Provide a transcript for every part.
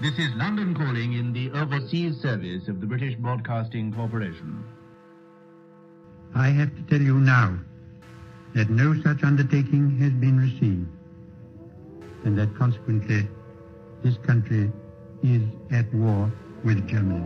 This is London calling in the overseas service of the British Broadcasting Corporation. I have to tell you now that no such undertaking has been received, and that consequently this country is at war with Germany.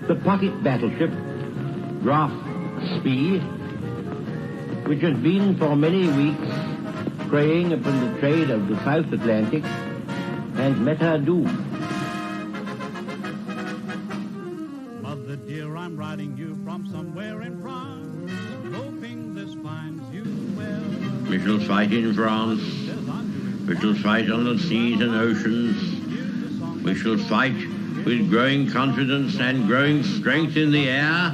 The pocket battleship, Graf Spee, which has been for many weeks preying upon the trade of the South Atlantic, has met her doom. Mother dear, I'm writing you from somewhere in France, hoping this finds you well. We shall fight in France. We shall fight on the seas and oceans. We shall fight with growing confidence and growing strength in the air.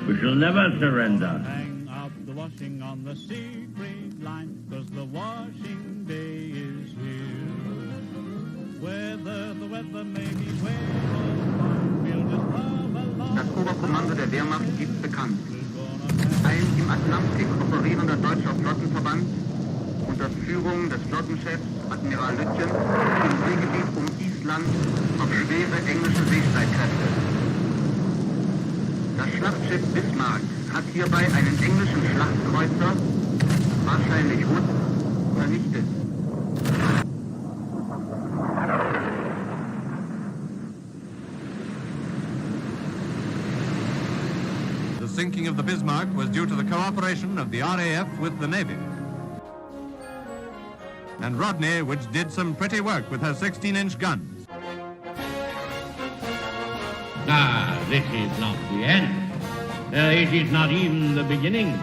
We shall never surrender. Hang up the washing on the sea green line, 'cause the washing day is here. Whether the weather may be wet or fine, we'll just love along. Das Oberkommando der Wehrmacht gibt bekannt. Ein im Atlantik operierender deutscher Flottenverband unter Führung des Flottenchefs Admiral Lütjen im Seegebiet um Island auf schwere englische Seestreitkräfte. Das Schlachtschiff Bismarck hat hierbei einen englischen Schlachtkreuzer, wahrscheinlich Hood, vernichtet. The sinking of the Bismarck was due to the cooperation of the RAF with the Navy. And Rodney, which did some pretty work with her 16-inch guns. Ah, this is not the end. It is not even the beginning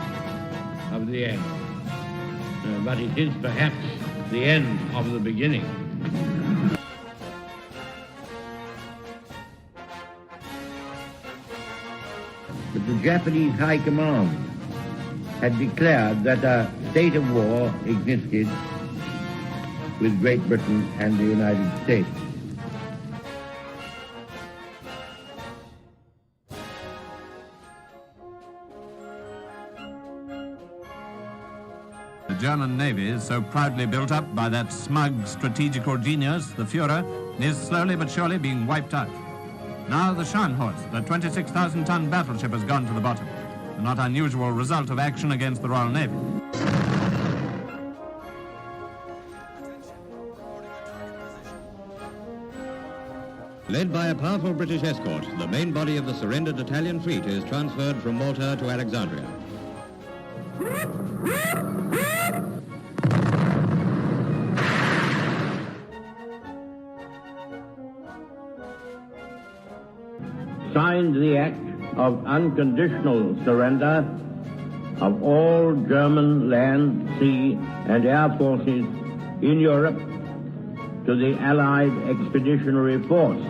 of the end. But it is perhaps the end of the beginning. But the Japanese High Command had declared that a state of war existed with Great Britain and the United States. The German Navy, so proudly built up by that smug strategical genius, the Führer, is slowly but surely being wiped out. Now the Scharnhorst, the 26,000-ton battleship, has gone to the bottom, a not unusual result of action against the Royal Navy. Led by a powerful British escort, the main body of the surrendered Italian fleet is transferred from Malta to Alexandria. Signed the act of unconditional surrender of all German land, sea, and air forces in Europe to the Allied Expeditionary Force.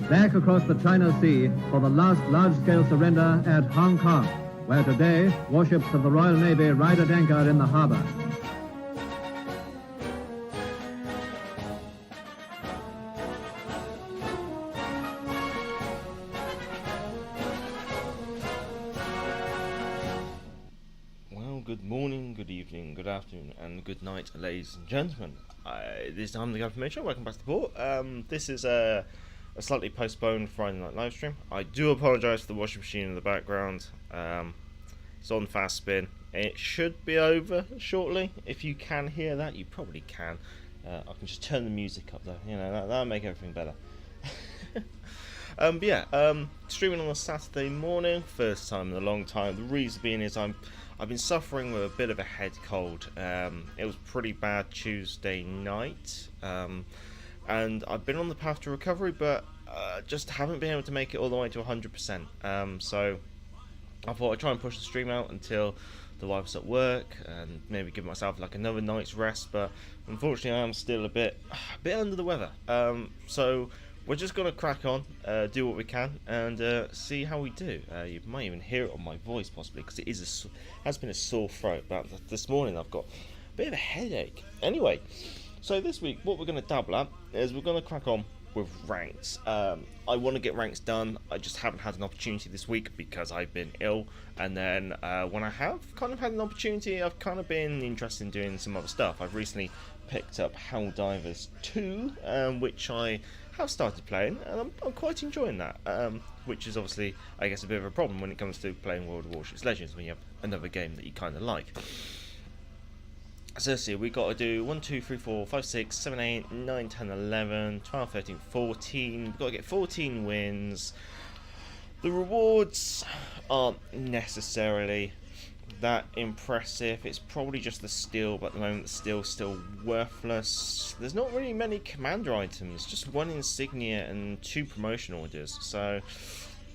Back across the China Sea for the last large-scale surrender at Hong Kong, where today warships of the Royal Navy ride at anchor in the harbor. Well, good morning, good evening, good afternoon, and good night, ladies and gentlemen. This time the Government Show. Welcome back to the port. This is a slightly postponed Friday night live stream. I do apologise for the washing machine in the background. It's on fast spin. It should be over shortly. If you can hear that, you probably can. I can just turn the music up though. You know, that'll make everything better. But yeah, streaming on a Saturday morning, first time in a long time. The reason being is I've been suffering with a bit of a head cold. It was pretty bad Tuesday night, and I've been on the path to recovery, but just haven't been able to make it all the way to 100%. So I thought I'd try and push the stream out until the wife's at work and maybe give myself like another night's rest, but unfortunately I am still a bit under the weather. So we're just gonna crack on, do what we can, and see how we do. You might even hear it on my voice possibly, because it has been a sore throat. But this morning I've got a bit of a headache. Anyway, so this week what we're gonna dabble at is we're gonna crack on with ranks. I want to get ranks done. I just haven't had an opportunity this week because I've been ill, and then when I have kind of had an opportunity, I've kind of been interested in doing some other stuff. I've recently picked up Helldivers 2, which I have started playing, and I'm quite enjoying that, which is obviously, I guess, a bit of a problem when it comes to playing World of Warships Legends, when you have another game that you kind of like. So let's see, we got to do 1, 2, 3, 4, 5, 6, 7, 8, 9, 10, 11, 12, 13, 14. We've got to get 14 wins. The rewards aren't necessarily that impressive. It's probably just the steel, but at the moment the steel's still worthless. There's not really many commander items, just 1 insignia and 2 promotion orders. So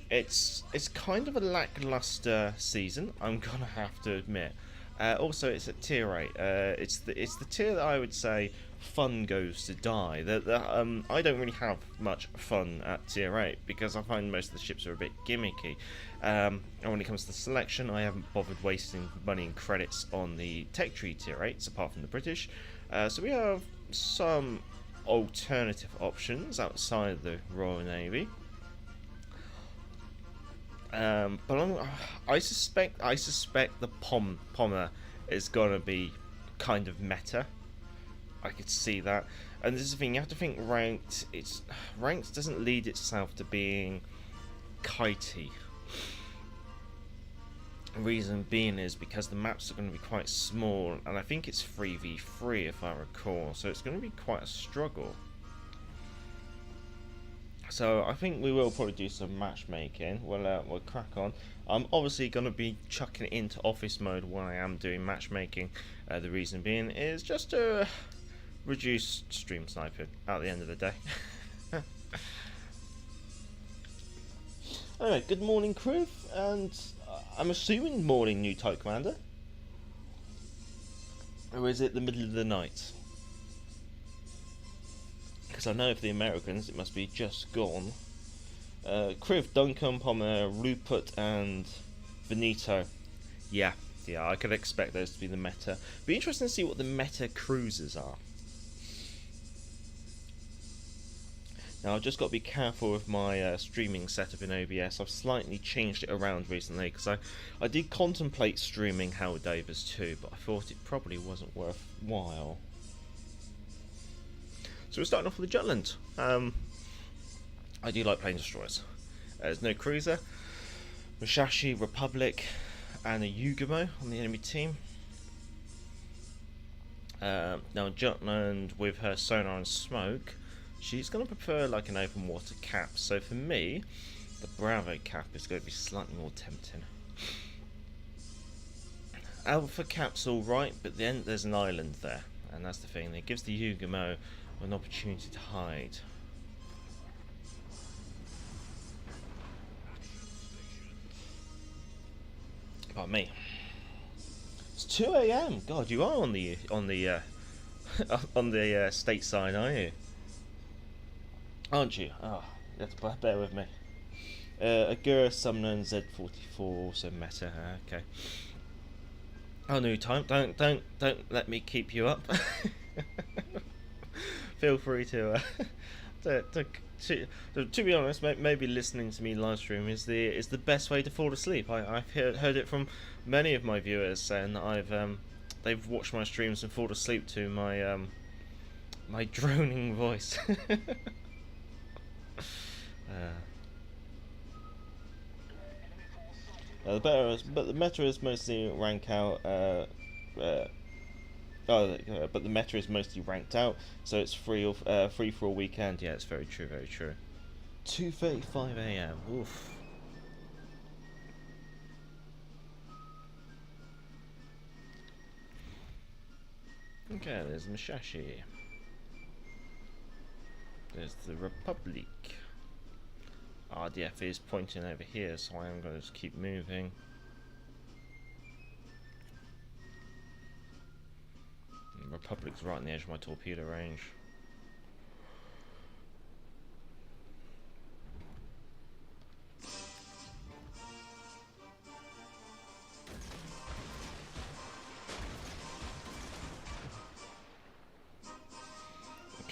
it's kind of a lackluster season, I'm gonna have to admit. Also, it's at tier 8. It's the tier that I would say fun goes to die. I don't really have much fun at tier 8 because I find most of the ships are a bit gimmicky. And when it comes to selection, I haven't bothered wasting money and credits on the tech tree tier 8s apart from the British. So we have some alternative options outside of the Royal Navy. But I suspect the Pommer is gonna be kind of meta. I could see that, and this is the thing. You have to think ranked. Ranked doesn't lead itself to being kitey. Reason being is because the maps are going to be quite small, and I think it's 3v3 if I recall. So it's going to be quite a struggle. So I think we will probably do some matchmaking. We'll crack on. I'm obviously going to be chucking it into office mode when I am doing matchmaking. The reason being is just to reduce stream sniping at the end of the day. Anyway, good morning, crew, and I'm assuming morning, new type commander, or is it the middle of the night? Because I know for the Americans it must be just gone. Kriv, Duncan, Pommer, Rupert and Veneto. Yeah, I could expect those to be the meta. Be interesting to see what the meta cruisers are. Now I've just got to be careful with my streaming setup in OBS. I've slightly changed it around recently because I did contemplate streaming Helldivers 2, but I thought it probably wasn't worthwhile. So we're starting off with the Jutland. I do like plane destroyers. There's no cruiser, Musashi, Republic, and a Yugamo on the enemy team. Now Jutland, with her sonar and smoke, she's going to prefer like an open water cap. So for me, the Bravo cap is going to be slightly more tempting. Alpha cap's alright, but then there's an island there, and that's the thing. It gives the Yugamo an opportunity to hide. Pardon me. It's 2 AM. God, you are on the state side, aren't you? Aren't you? Oh, you have to bear with me. Agura Summoner and Z44 also meta. Okay. Oh, new time. Don't let me keep you up. Feel free to be honest, maybe listening to me live stream is the best way to fall asleep. I've heard it from many of my viewers saying that they've watched my streams and fallen asleep to my my droning voice. But the meta is mostly rank out. But the meta is mostly ranked out, so it's free for a weekend. Yeah, it's very true, very true. 2:35 a.m. Oof. Okay, there's Musashi. There's the Republic. RDF is pointing over here, so I am going to just keep moving. The Republic's right on the edge of my torpedo range.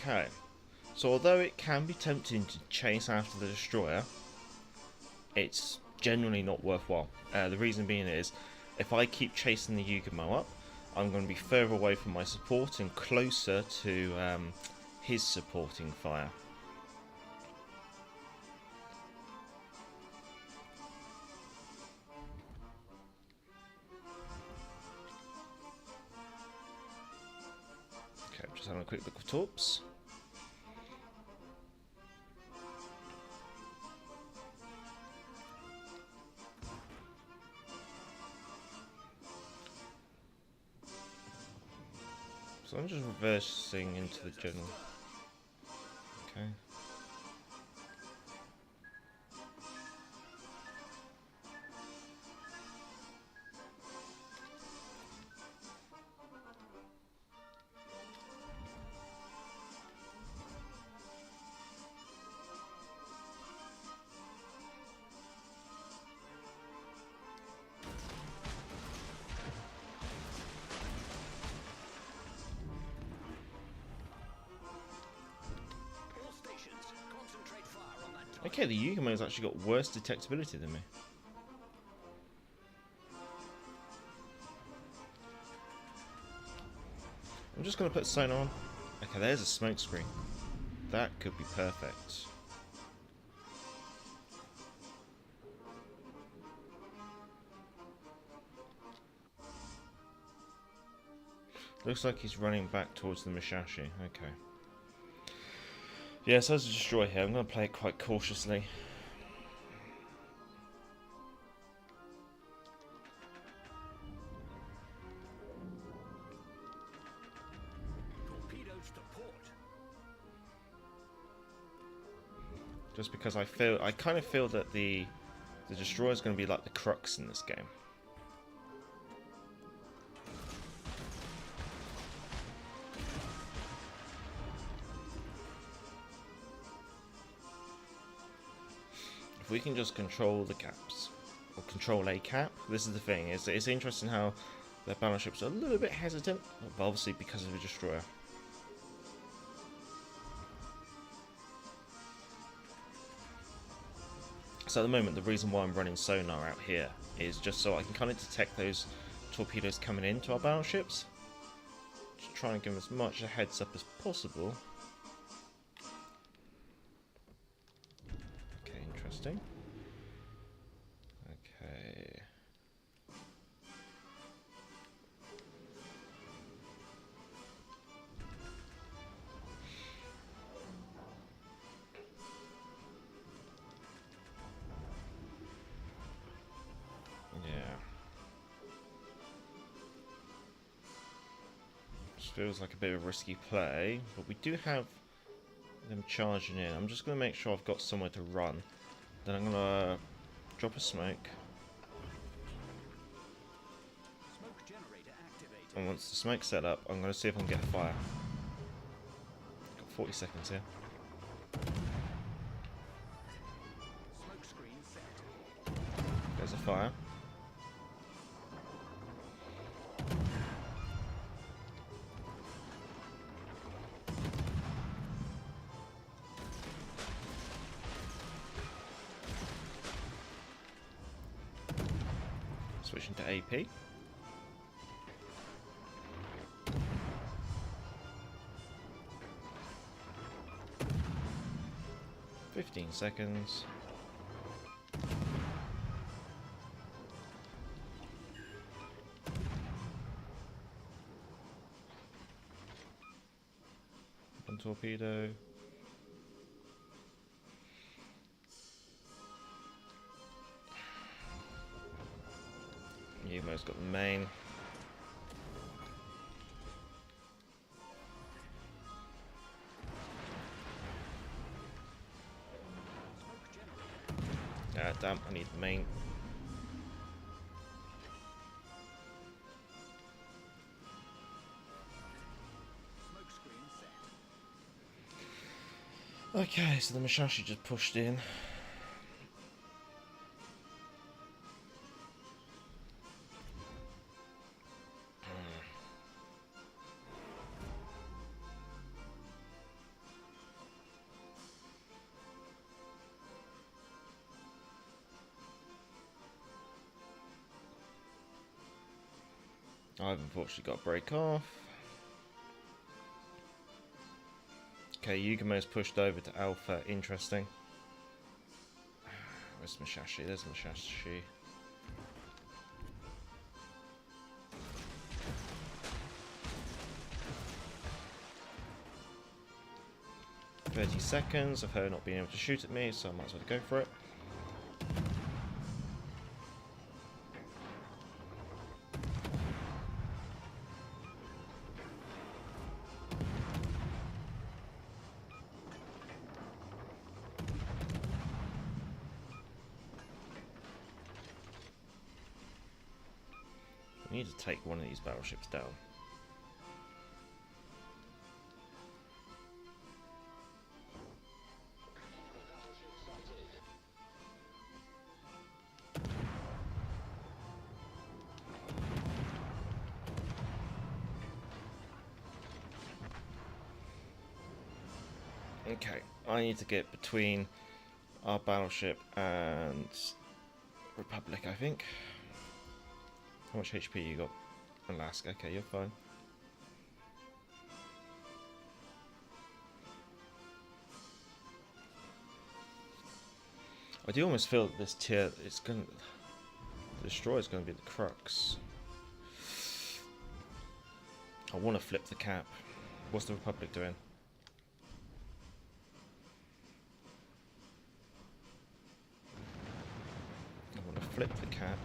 Okay, so although it can be tempting to chase after the destroyer, it's generally not worthwhile. The reason being is, if I keep chasing the Yugumo up, I'm going to be further away from my support and closer to his supporting fire. Okay, just having a quick look at torps. So I'm just reversing into the general. Okay. Okay, the Yugumo's actually got worse detectability than me. I'm just going to put sonar on. Okay, there's a smoke screen. That could be perfect. Looks like he's running back towards the Musashi. Okay. Yeah, so as a destroyer here, I'm going to play it quite cautiously. Just because I kind of feel that the destroyer is going to be like the crux in this game. If we can just control the caps, or control a cap, this is the thing. It's interesting how their battleships are a little bit hesitant, but obviously because of a destroyer. So at the moment, the reason why I'm running sonar out here is just so I can kind of detect those torpedoes coming into our battleships. Just try and give them as much a heads up as possible. Okay, interesting. Okay. Feels like a bit of a risky play, but we do have them charging in. I'm just going to make sure I've got somewhere to run. Then I'm going to drop a smoke. And once the smoke's set up, I'm going to see if I can get a fire. Got 40 seconds here. There's a fire. Switching to AP. "15 seconds. One torpedo. Yugumo's got the main. Damn, I need the main. Okay, so the Musashi just pushed in. I've unfortunately got to break off. Okay, Yugumo's pushed over to Alpha. Interesting. Where's Musashi? There's Musashi. $30 of her not being able to shoot at me, so I might as well go for it. I need to take one of these battleships down. Okay, I need to get between our battleship and Republic, I think. How much HP you got? Alaska, okay, you're fine. I do almost feel that this tier, it's gonna, the destroyer is gonna be the crux. I want to flip the cap. What's the Republic doing? I want to flip the cap.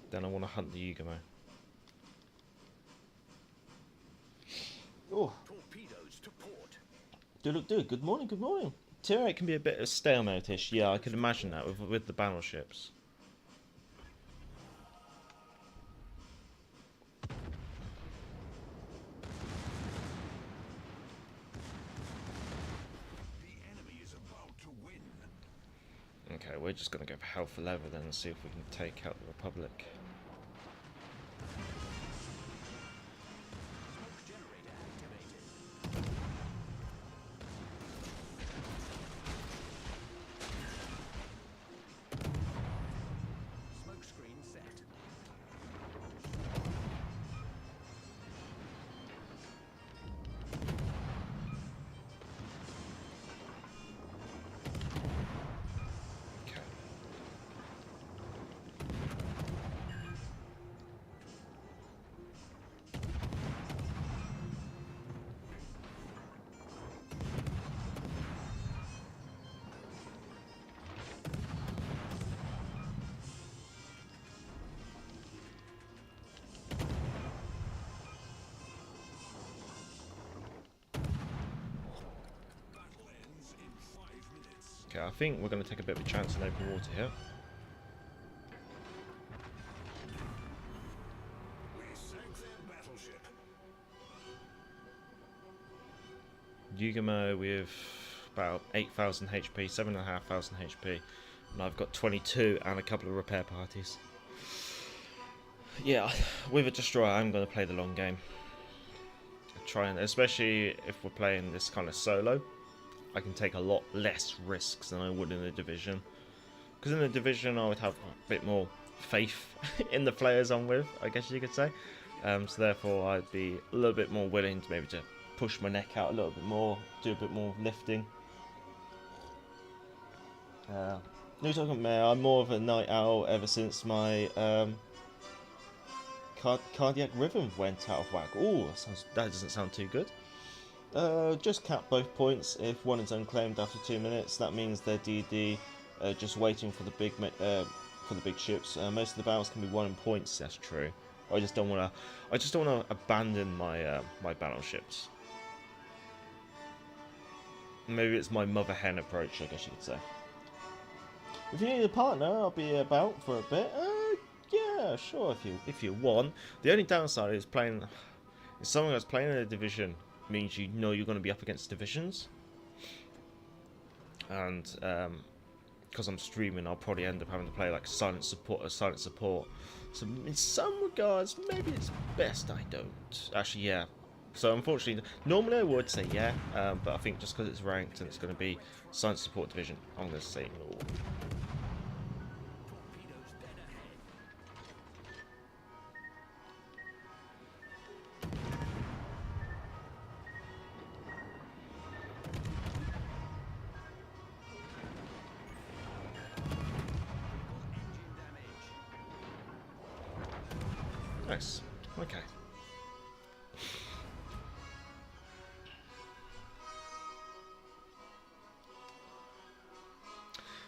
Then I want to hunt the Yugumo. Oh, torpedoes to port. Do good morning, good morning. Tier 8 can be a bit of stalemate-ish. Yeah, I could imagine that with the battleships. The enemy is about to win. Okay, we're just gonna go for hell for leather then and see if we can take out the Republic. Okay, I think we're going to take a bit of a chance in open water here. We sank their battleship. Yugumo with about 8,000 HP, 7,500 HP, and I've got 22 and a couple of repair parties. Yeah, with a destroyer, I'm going to play the long game. Try and, especially if we're playing this kind of solo, I can take a lot less risks than I would in a division. Because in a division, I would have a bit more faith in the players I'm with, I guess you could say. So therefore, I'd be a little bit more willing to maybe to push my neck out a little bit more, do a bit more lifting. New talking mayor, I'm more of a night owl ever since my cardiac rhythm went out of whack. Ooh, that doesn't sound too good. Just cap both points. If one is unclaimed after 2 minutes, that means they're DD, just waiting for the big for for the big ships. Most of the battles can be won in points. That's true. I just don't want to. I just don't want to abandon my my battleships. Maybe it's my mother hen approach, I guess you could say. If you need a partner, I'll be about for a bit. Yeah, sure. If you want. The only downside is playing. If someone that's playing in a division means you know you're going to be up against divisions, and because I'm streaming, I'll probably end up having to play like silent support. So in some regards, maybe it's best I don't. Actually, yeah. So unfortunately, normally I would say yeah, but I think just because it's ranked and it's going to be silent support division, I'm going to say no. Nice. Okay.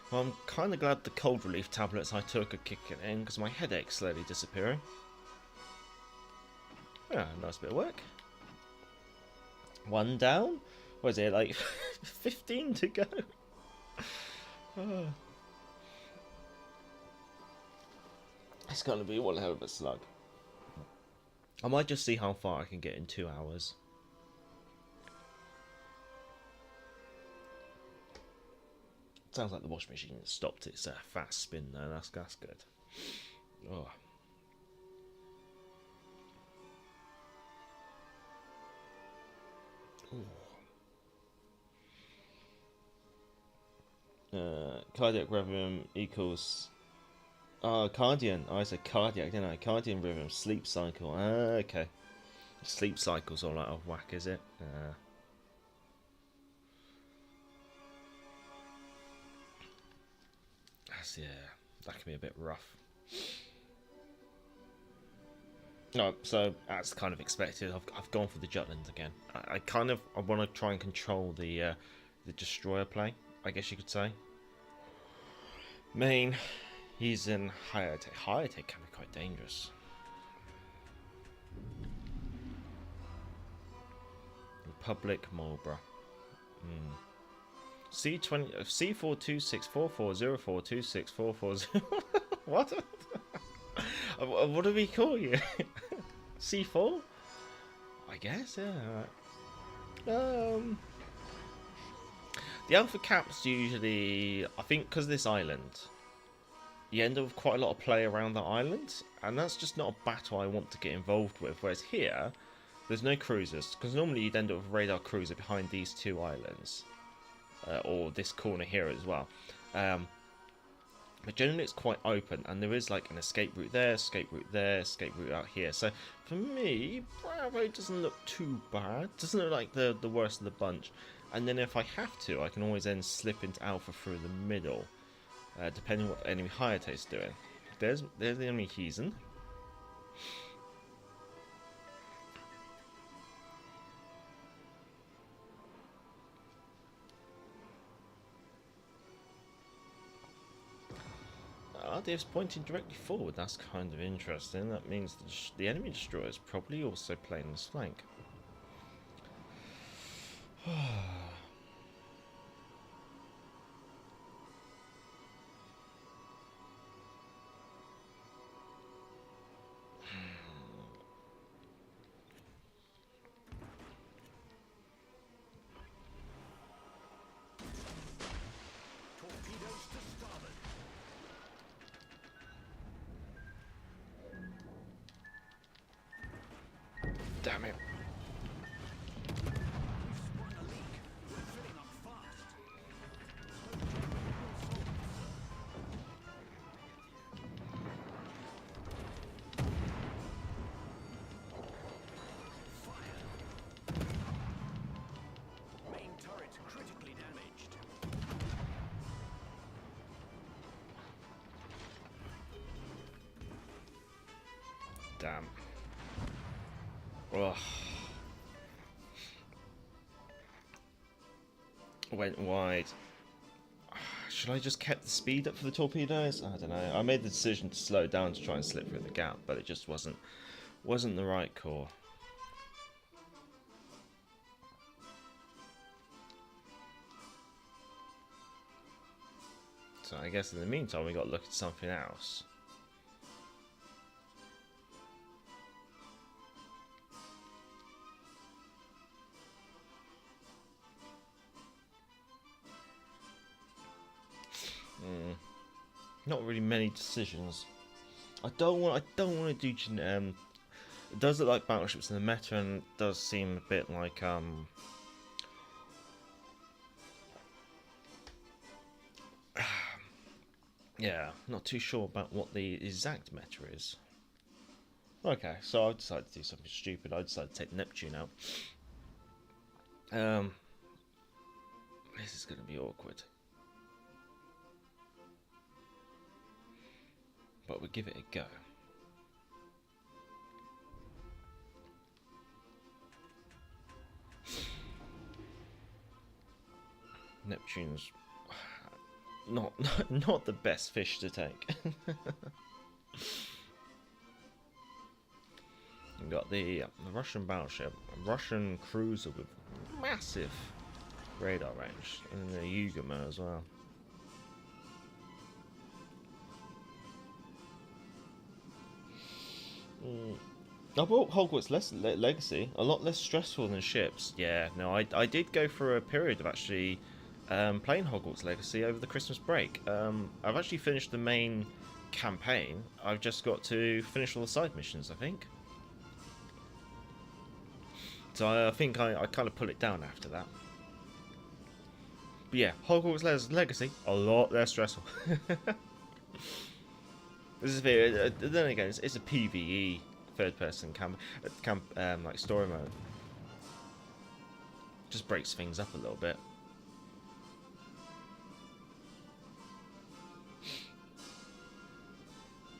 Well, I'm kind of glad the cold relief tablets I took are kicking in because my headache's slowly disappearing. Yeah, nice bit of work. One down? What is it, like 15 to go? Oh. It's going to be one hell of a slug. I might just see how far I can get in 2 hours. Sounds like the washing machine has stopped its fast spin though. That's good. Oh. Cardiac rhythm equals. Oh, cardian. Oh, I said cardiac, didn't I? Cardian rhythm, sleep cycle. Okay. Sleep cycle's all out of whack, is it? Yeah, that can be a bit rough. No, so as kind of expected, I've gone for the Jutland again. I want to try and control the destroyer play, I guess you could say. Main, he's in higher tech. Higher tech can be quite dangerous. Republic Marlborough. C20 C42644042644. What? What do we call you? C4? I guess, yeah. Right. The alpha caps usually, I think, because this island, you end up with quite a lot of play around the island, and that's just not a battle I want to get involved with. Whereas here, there's no cruisers, because normally you'd end up with a radar cruiser behind these two islands. Or this corner here as well, but generally it's quite open, and there is like an escape route there, escape route there, escape route out here. So for me, Bravo doesn't look too bad. Doesn't look like the worst of the bunch. And then if I have to, I can always then slip into Alpha through the middle, depending what the enemy Hayate's doing. There's the enemy Heathen. They're pointing directly forward. That's kind of interesting. That means the enemy destroyer is probably also playing this flank. Damn it. Main turret critically damaged. Damn. Ugh. Went wide. Should I just kept the speed up for the torpedoes? I don't know. I made the decision to slow down to try and slip through the gap, but it just wasn't the right call. So I guess in the meantime we got to look at something else. Not really many decisions. I don't want to do. It does look like battleships in the meta, and it does seem a bit like yeah, not too sure about what the exact meta is. Okay, so I decided to do something stupid. I decided to take Neptune out. This is going to be awkward. But we'll give it a go. Neptune's not the best fish to take. We've got the Russian battleship, a Russian cruiser with massive radar range, and the Yugama as well. I bought Hogwarts Legacy, a lot less stressful than ships. Yeah, no, I did go for a period of actually playing Hogwarts Legacy over the Christmas break. I've actually finished the main campaign. I've just got to finish all the side missions, I think. So I think I kind of put it down after that. But yeah, Hogwarts Legacy, a lot less stressful. This is then again, it's a PvE third-person like story mode. Just breaks things up a little bit.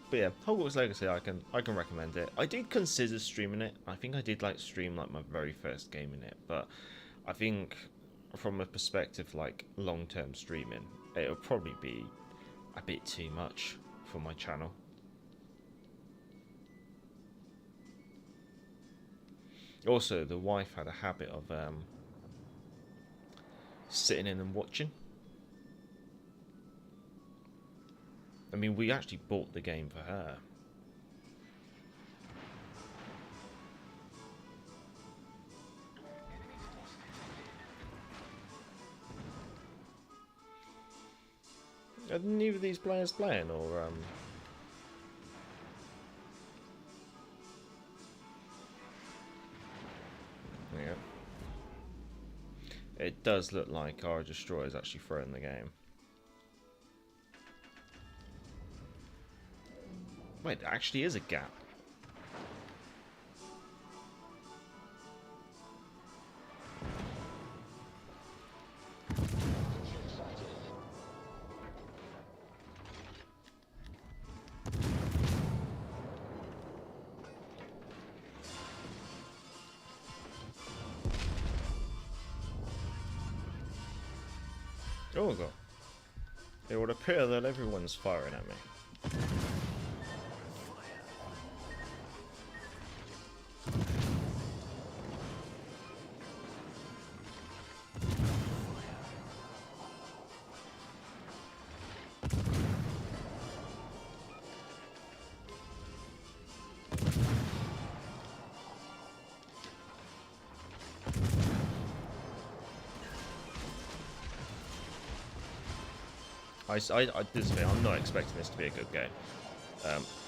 But yeah, Hogwarts Legacy, I can recommend it. I did consider streaming it. I think I did like stream like my very first game in it, but I think from a perspective like long-term streaming, it would probably be a bit too much for my channel. Also, the wife had a habit of sitting in and watching. I mean, we actually bought the game for her. Are neither of these players playing, or yeah. It does look like our destroyer is actually throwing the game. Wait, there actually is a gap. Oh god. It would appear that everyone's firing at me. This thing, I'm not expecting this to be a good game,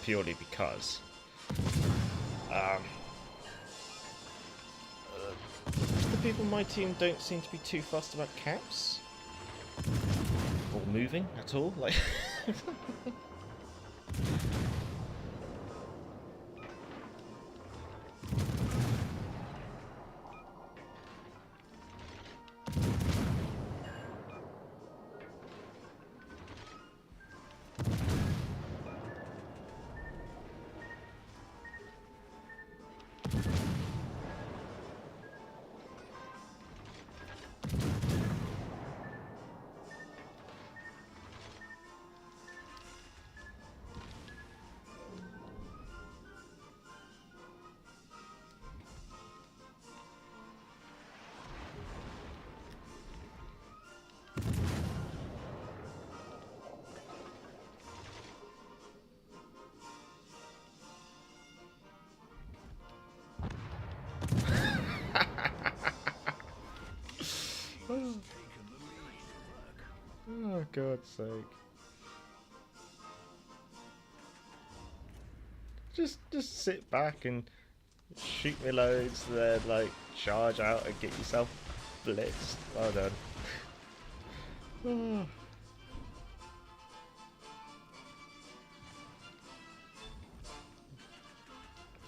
purely because the people on my team don't seem to be too fussed about caps or moving at all. Like, God's sake. Just sit back and shoot me loads, then like charge out and get yourself blitzed. Well done.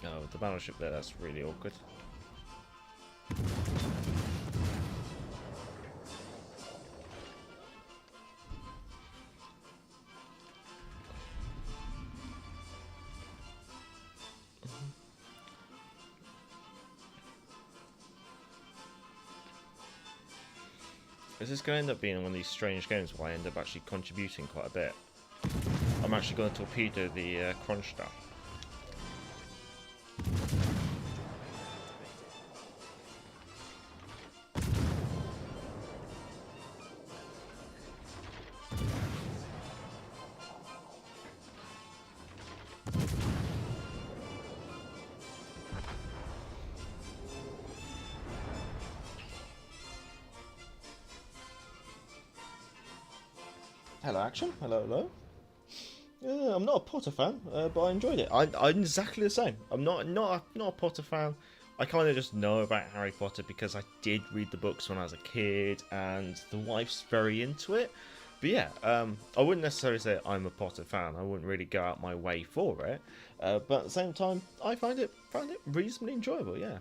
Oh, the battleship there, that's really awkward. Is this going to end up being one of these strange games where I end up actually contributing quite a bit? I'm actually going to torpedo the Kronstadt. Hello, Action. Hello, hello. I'm not a Potter fan, but I enjoyed it. I'm exactly the same. I'm not a Potter fan. I kind of just know about Harry Potter because I did read the books when I was a kid, and the wife's very into it. But yeah, I wouldn't necessarily say I'm a Potter fan. I wouldn't really go out my way for it. But at the same time, I found it reasonably enjoyable. Yeah.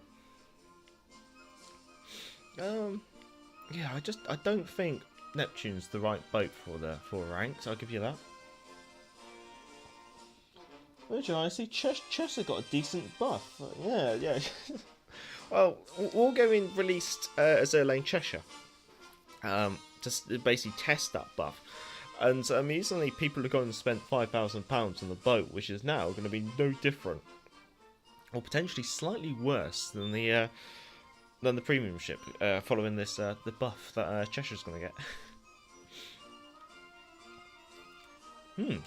Yeah. I don't think Neptune's the right boat for the 4 ranks, I'll give you that. Which I see Cheshire got a decent buff. Yeah. Well, Wargaming released Azure Lane Cheshire. Just basically test that buff. And recently people have gone and spent £5,000 on the boat, which is now going to be no different. Or potentially slightly worse than the premium ship, following this the buff that Cheshire's going to get.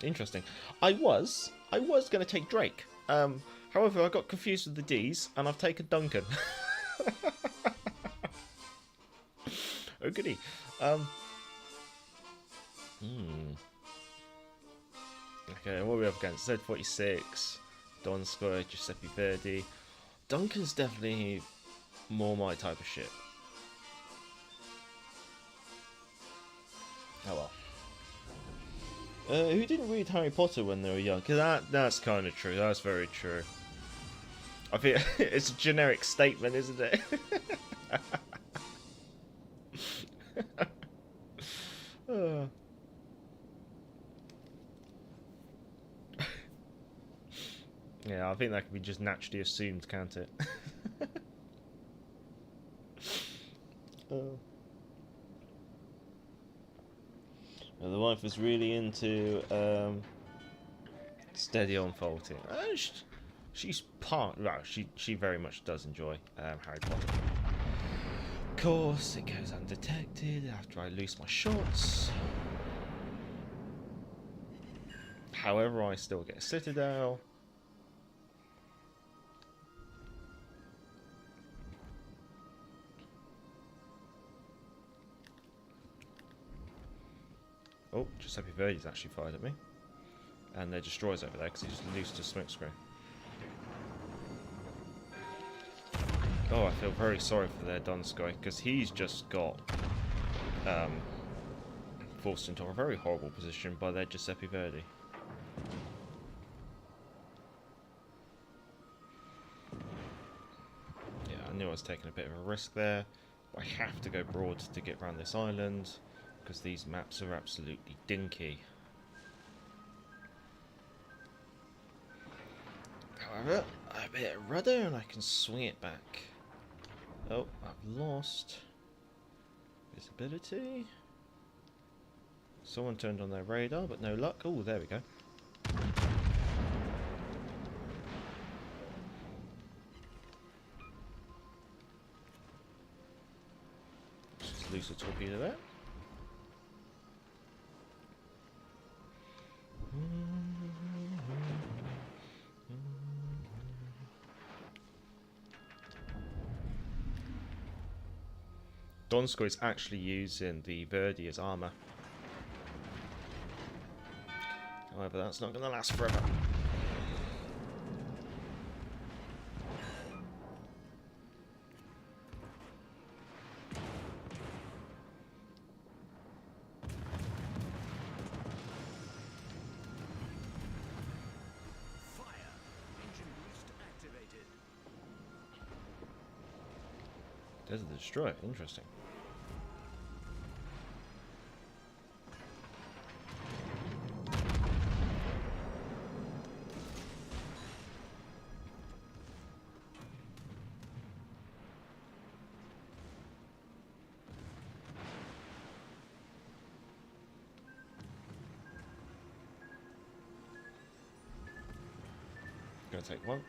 Interesting. I was going to take Drake. However, I got confused with the D's, and I've taken Duncan. Oh goody. Okay, what are we up against? Z46, Donskoy, Giuseppe Verdi. Duncan's definitely more my type of ship. Oh well. Who didn't read Harry Potter when they were young? Because that's kind of true. That's very true. I think it's a generic statement, isn't it? Yeah, I think that can be just naturally assumed, can't it? The wife was really into steady on faulting. She's part. Well, she very much does enjoy Harry Potter. Of course, it goes undetected after I loose my shots. However, I still get a Citadel. Oh, Giuseppe Verdi's actually fired at me. And their destroyer's over there because he just loosed a smoke screen. Oh, I feel very sorry for their Donskoy because he's just got forced into a very horrible position by their Giuseppe Verdi. Yeah, I knew I was taking a bit of a risk there. But I have to go broad to get around this island because these maps are absolutely dinky. However, I have a bit of rudder and I can swing it back. Oh, I've lost visibility. Someone turned on their radar, but no luck. Oh, there we go. Just loose a torpedo there. Donskoy is actually using the Verdi as armour. However, that's not going to last forever. There's the destroyer. Interesting. Gonna take one.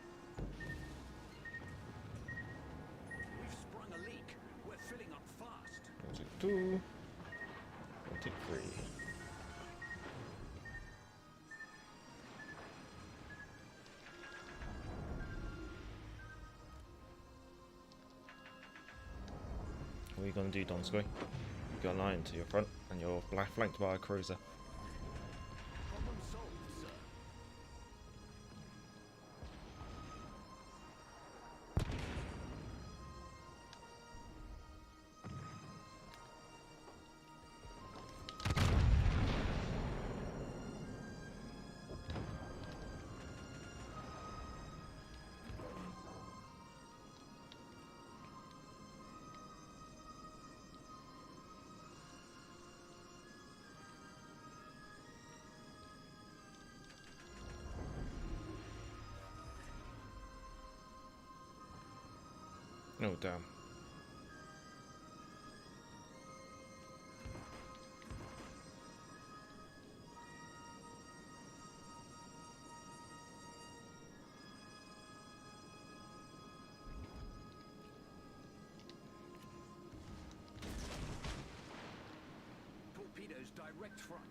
We've sprung a leak. We're filling up fast. Gonna take two. Gonna take three. What are you gonna do, Donskoy? You got a line to your front, and you're flanked by a cruiser. Problem solved, sir. Oh, damn. Torpedoes direct front.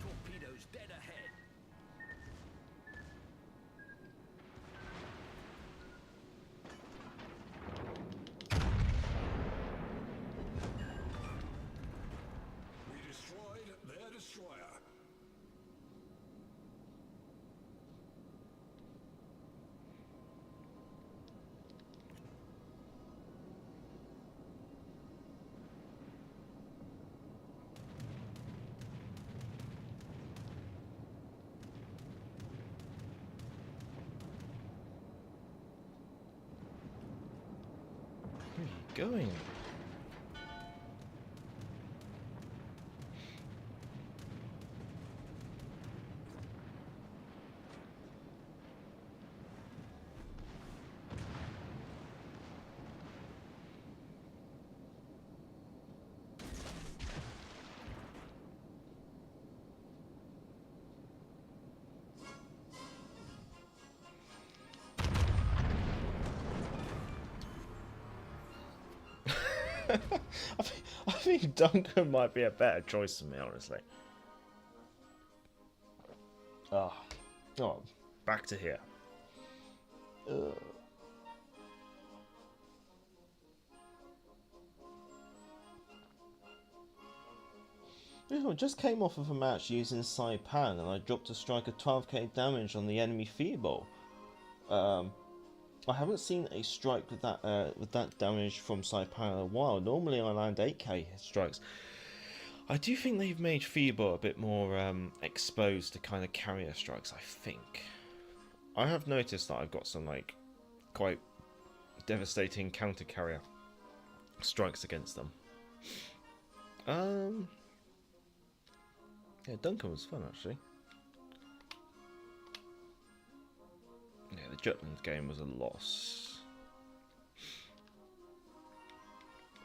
Torpedoes dead ahead. We destroyed their destroyer. Where are you going? I think Duncan might be a better choice than me, honestly. Oh, back to here. I just came off of a match using Saipan, and I dropped a strike of 12k damage on the enemy feeble. I haven't seen a strike with that damage from Saipan in a while. Normally I land 8k strikes. I do think they've made feeble a bit more exposed to kind of carrier strikes, I think. I have noticed that I've got some like quite devastating counter carrier strikes against them. Yeah, Duncan was fun actually. Yeah, the Jutland game was a loss.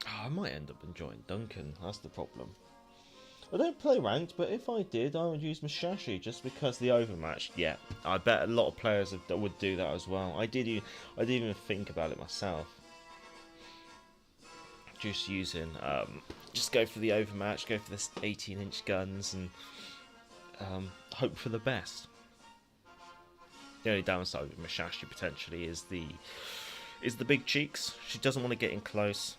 Oh, I might end up enjoying Duncan, that's the problem. I don't play ranked, but if I did, I would use Musashi just because the overmatch. Yeah, I bet a lot of players would do that as well. I did even think about it myself. Just using, just go for the overmatch, go for the 18-inch guns, and hope for the best. The only downside with Musashi potentially is the big cheeks. She doesn't want to get in close.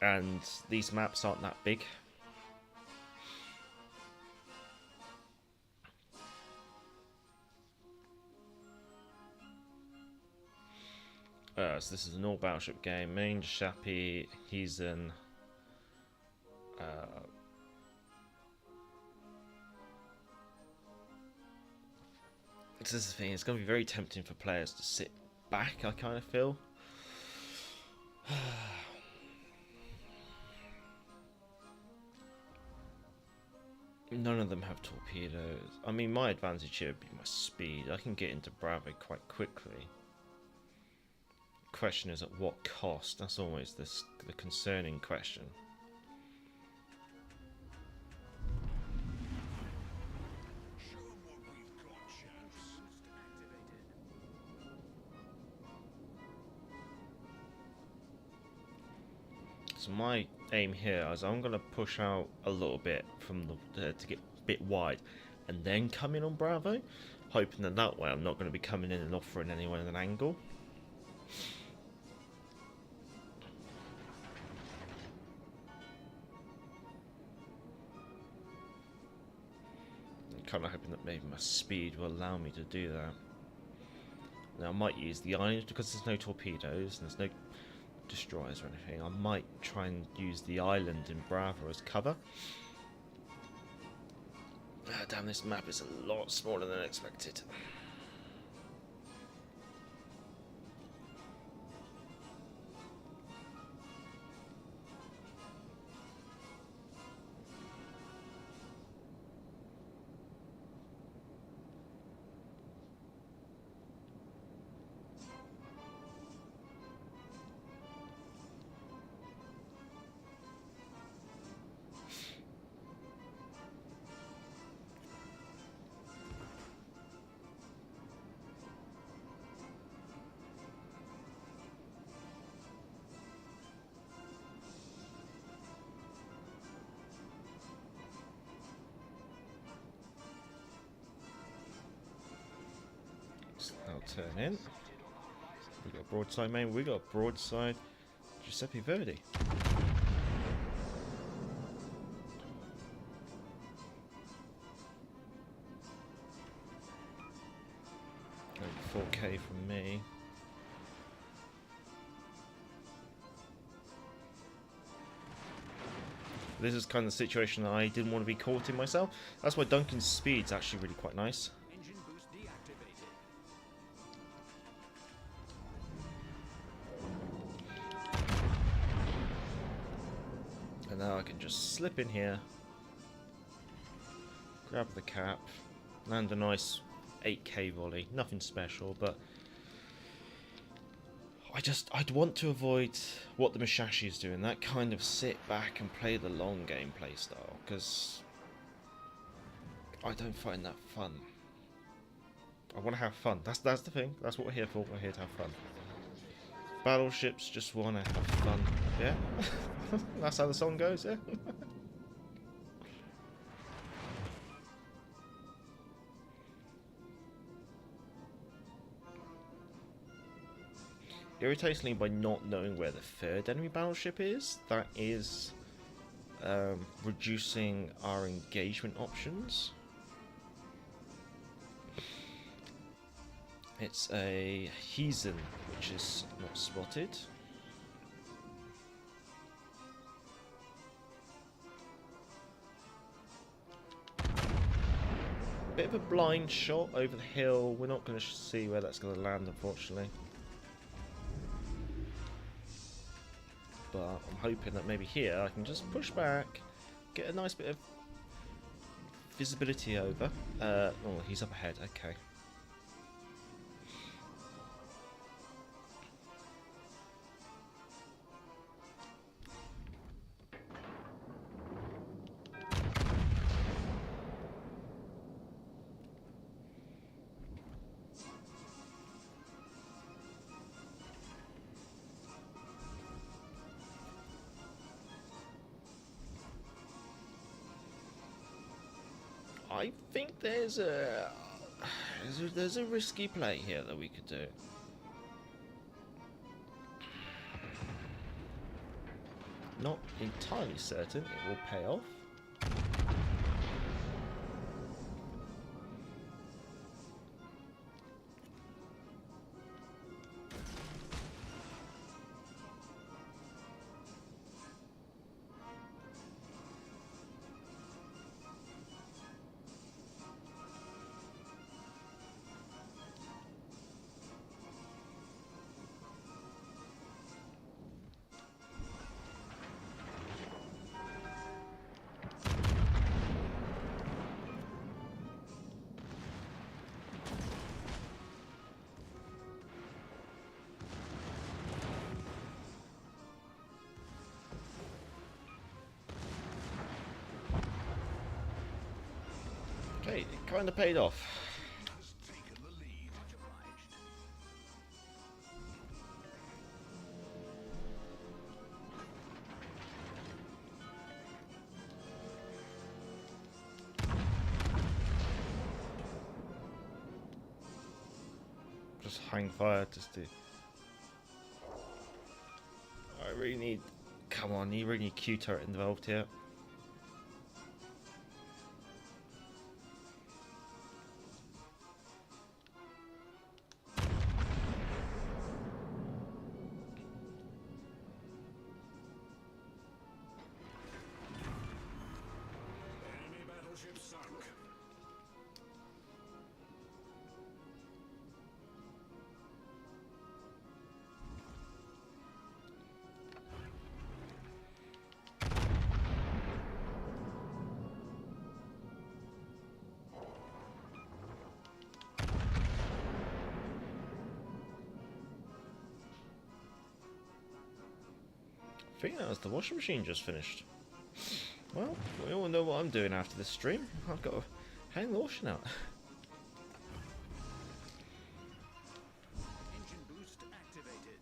and these maps aren't that big. So this is an all battleship game. Main, Shappy, Heezen. This is the thing. It's going to be very tempting for players to sit back. I kind of feel. None of them have torpedoes. I mean, my advantage here would be my speed. I can get into Bravo quite quickly. The question is at what cost? That's always the concerning question. Show 'em what we've got, chaps. So my aim here is I'm going to push out a little bit from the to get a bit wide, and then come in on Bravo, hoping that way I'm not going to be coming in and offering anyone an angle. I'm kind of hoping that maybe my speed will allow me to do that. Now I might use the island because there's no torpedoes and there's no destroyers or anything. I might try and use the island in Bravo as cover. Damn, this map is a lot smaller than expected. I'll turn in. We got a broadside main. We got a broadside Giuseppe Verdi. Going 4K from me. This is kind of the situation that I didn't want to be caught in myself. That's why Duncan's speed's actually really quite nice. Engine boost deactivated. And now I can just slip in here, grab the cap, land a nice 8k volley. Nothing special, but I'd want to avoid what the Musashi is doing, that kind of sit back and play the long game play style, because I don't find that fun. I want to have fun. That's the thing. That's what we're here for. We're here to have fun. Battleships just want to have fun. Yeah? That's how the song goes, yeah? Irritatingly, by not knowing where the third enemy battleship is, that is reducing our engagement options. It's a Heezen, which is not spotted. Bit of a blind shot over the hill. We're not going to see where that's going to land, unfortunately. But I'm hoping that maybe here I can just push back, get a nice bit of visibility over. Oh, he's up ahead. Okay. I think there's a risky play here that we could do. not entirely certain it will pay off. Okay, it kind of paid off. Has taken the lead. Much obliged. Just hang fire just to... I really need... Come on, you really need Q turret involved here. Enemy battleship sunk. I think that was the washing machine just finished. Well, we all know what I'm doing after this stream. I've got to hang the washing out. Engine boost activated.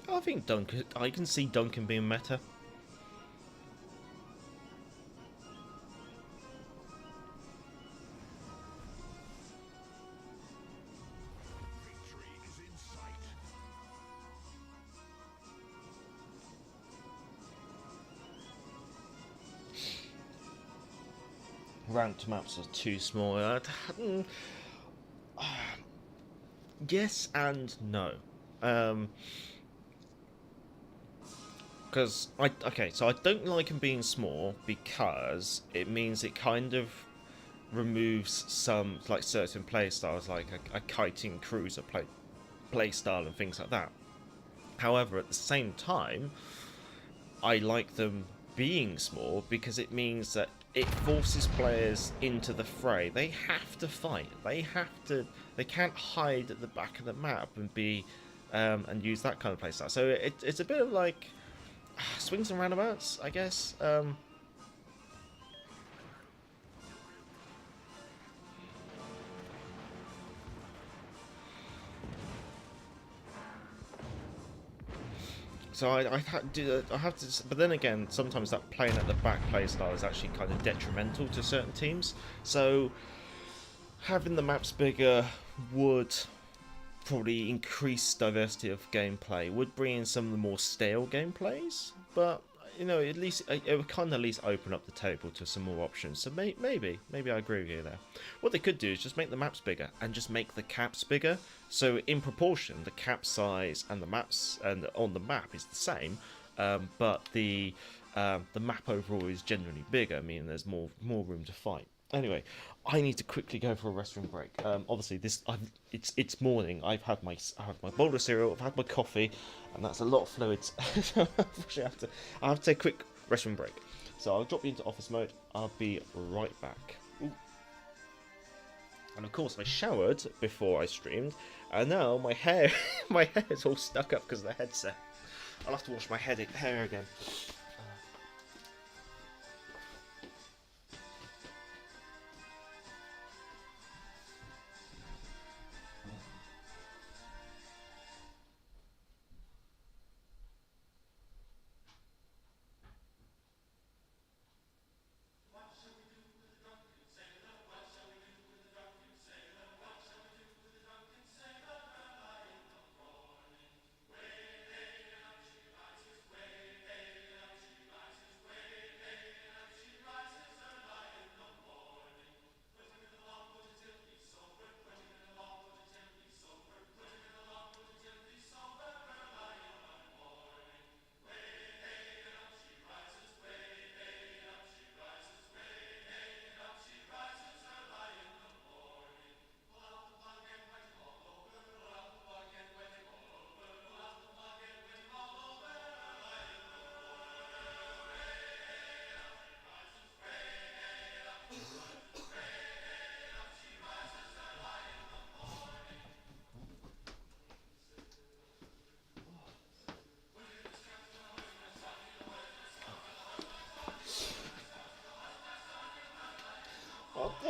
I think Duncan. I can see Duncan being meta. Victory is in sight. Ranked maps are too small. Yes and no. Because so I don't like them being small because it means it kind of removes some like certain play styles, like a kiting cruiser play style and things like that. However, at the same time, I like them being small because it means that it forces players into the fray. They have to fight. They can't hide at the back of the map and be and use that kind of playstyle. So it's a bit of like swings and roundabouts, I guess. So I have to, but then again, sometimes that playing at the back play style is actually kind of detrimental to certain teams. So having the maps bigger would probably increase diversity of gameplay, would bring in some of the more stale gameplays, but you know, at least it would kind of at least open up the table to some more options. So maybe I agree with you there. What they could do is just make the maps bigger and just make the caps bigger. So in proportion, the cap size and the maps and on the map is the same, but the map overall is generally bigger, meaning there's more room to fight. Anyway, I need to quickly go for a restroom break. Obviously, it's morning. I have my bowl of cereal. I've had my coffee, and that's a lot of fluids. So unfortunately, I have to take a quick restroom break. So I'll drop you into office mode. I'll be right back. Ooh. And of course, I showered before I streamed, and now my hair is all stuck up because of the headset. I'll have to wash my hair again.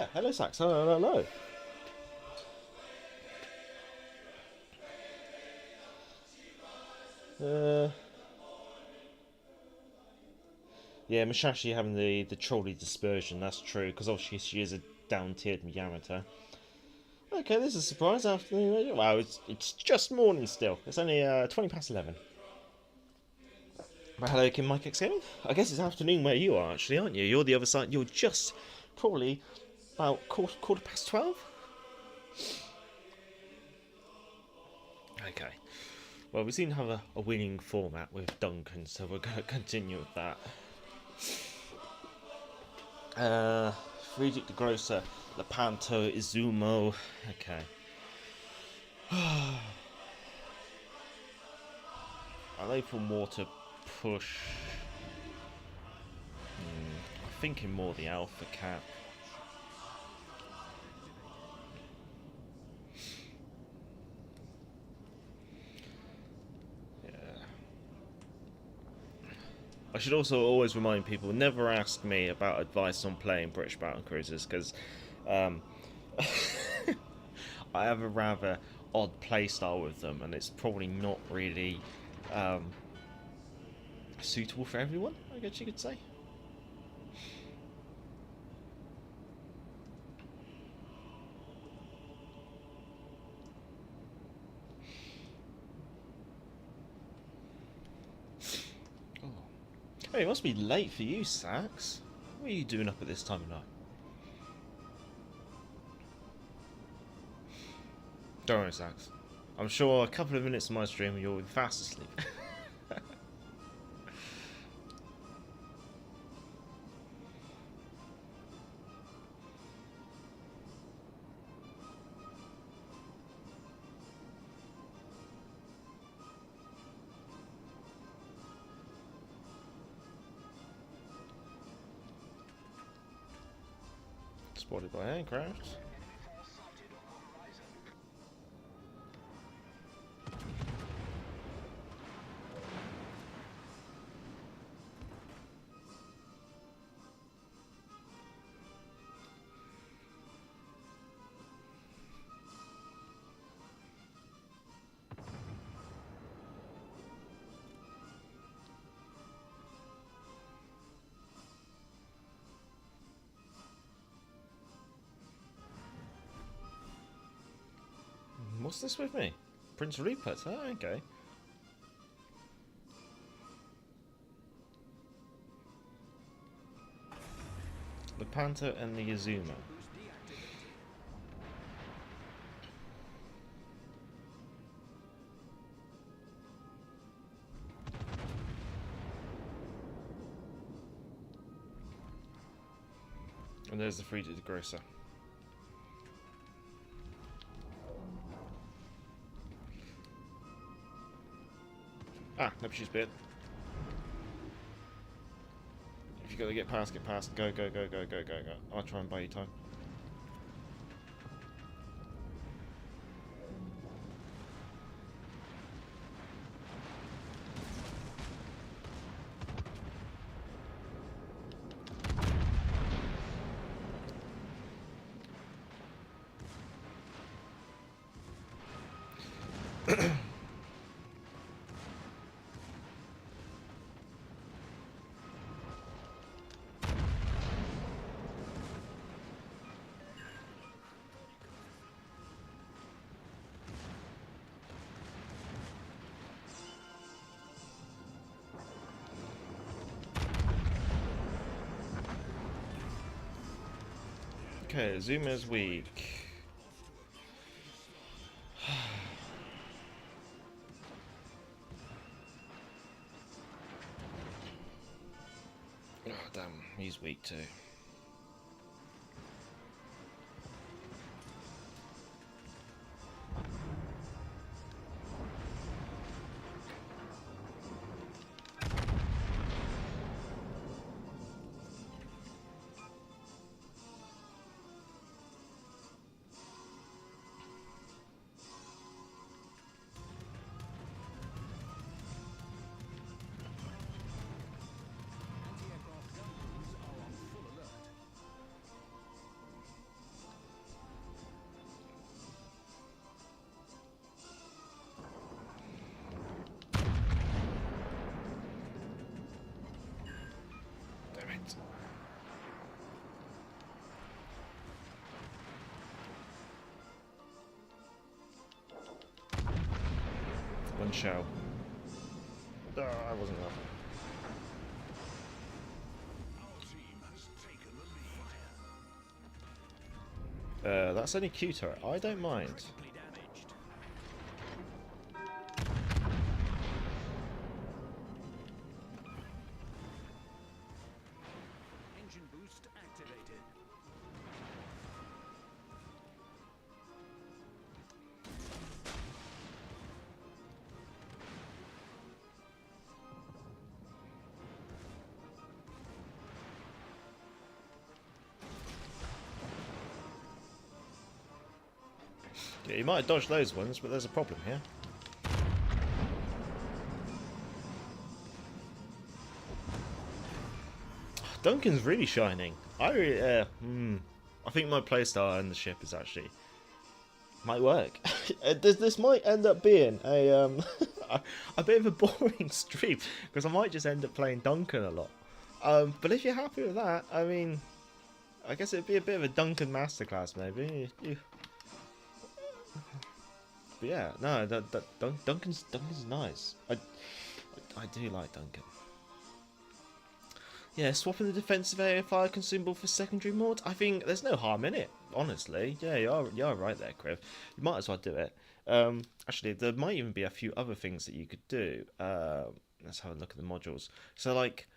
yeah, hello Sax. Hello. Yeah, Mishashi having the trolley dispersion, that's true, because obviously she is a down-tiered Yamato. Okay, this is a surprise afternoon. Wow, it's just morning still. It's only 20 past 11. But hello, Kim Mike X Gaming. I guess it's afternoon where you are, actually, aren't you? You're the other side. You're just probably about quarter past 12. Okay. Well, we seem to have a winning format with Duncan, so we're going to continue with that. Friedrich the Grosser, Lepanto, Izumo. Okay. Are they for more to push? I'm thinking more the Alpha Cap. I should also always remind people, never ask me about advice on playing British battle cruisers, because I have a rather odd playstyle with them, and it's probably not really suitable for everyone, I guess you could say. Hey, it must be late for you, Sax. What are you doing up at this time of night? Don't worry, Sax. I'm sure a couple of minutes of my stream you'll be fast asleep. Spotted by aircraft. What's this with me? Prince Rupert? Oh, okay. The Panther and the Yazuma. And there's the Friedrich the Grosser. Ah, nope, she's bit. If you gotta get past, get past. Go, go, go, go, go, go, go. I'll try and buy you time. Okay, Zuma's weak. Oh, damn, he's weak too. One shell. I wasn't enough. Our team has taken the lead. That's only Q turret. I don't mind. Critically damaged. Engine boost activated. Yeah, you might have dodged those ones, but there's a problem here. Duncan's really shining. I think my playstyle in the ship is actually might work. This might end up being a a bit of a boring stream because I might just end up playing Duncan a lot. But if you're happy with that, I mean, I guess it'd be a bit of a Duncan masterclass maybe. But yeah, no, Duncan's nice. I do like Duncan. Yeah, swapping the defensive area fire consumable for secondary mods. I think there's no harm in it, honestly. Yeah, you are right there, Criv. You might as well do it. Actually, there might even be a few other things that you could do. Let's have a look at the modules. So, like,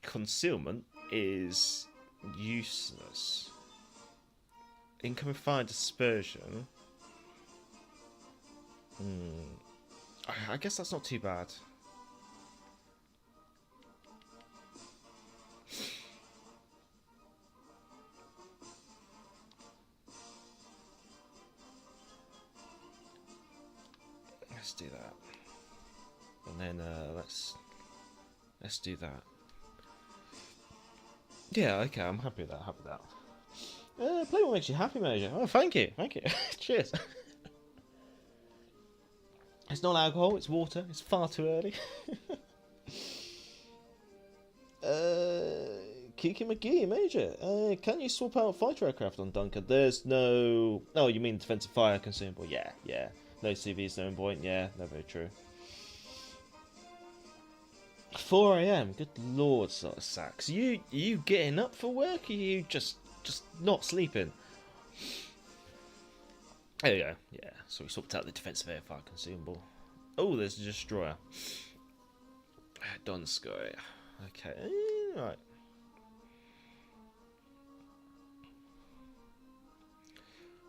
concealment is useless. Incoming fire dispersion. I guess that's not too bad. Let's do that, and then let's do that. Yeah, okay, I'm happy with that. Happy with that. Play what makes you happy, Major. Oh, thank you. Cheers. It's not alcohol, it's water. It's far too early. Kiki McGee, Major. Can you swap out fighter aircraft on Duncan? There's no... Oh, you mean defensive fire consumable? Yeah. No CVs, no point. Yeah, no, very true. 4 AM. Good lord, sort of Sax. You getting up for work? Or are you just not sleeping? There you go. Yeah, so we swapped out the defensive air fire consumable. Oh, there's a destroyer. Donskoy. Okay, right.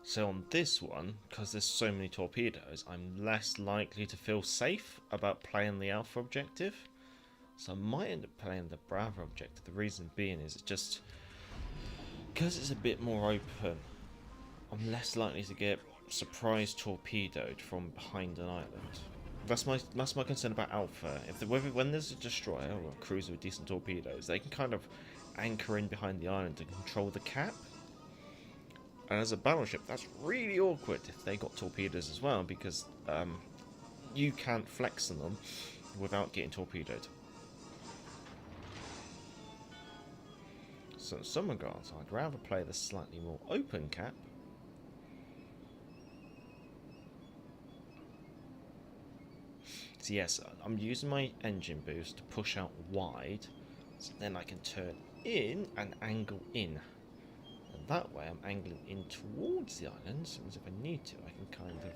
So on this one, because there's so many torpedoes, I'm less likely to feel safe about playing the Alpha objective. So I might end up playing the Bravo objective. The reason being is it's just because it's a bit more open. I'm less likely to get surprise torpedoed from behind an island. That's my concern about Alpha. When there's a destroyer or a cruiser with decent torpedoes, they can kind of anchor in behind the island to control the cap. And as a battleship, that's really awkward if they got torpedoes as well, because you can't flex on them without getting torpedoed. So in some regards, I'd rather play the slightly more open cap. So yes, I'm using my engine boost to push out wide, so then I can turn in and angle in. And that way I'm angling in towards the island, so if I need to, I can kind of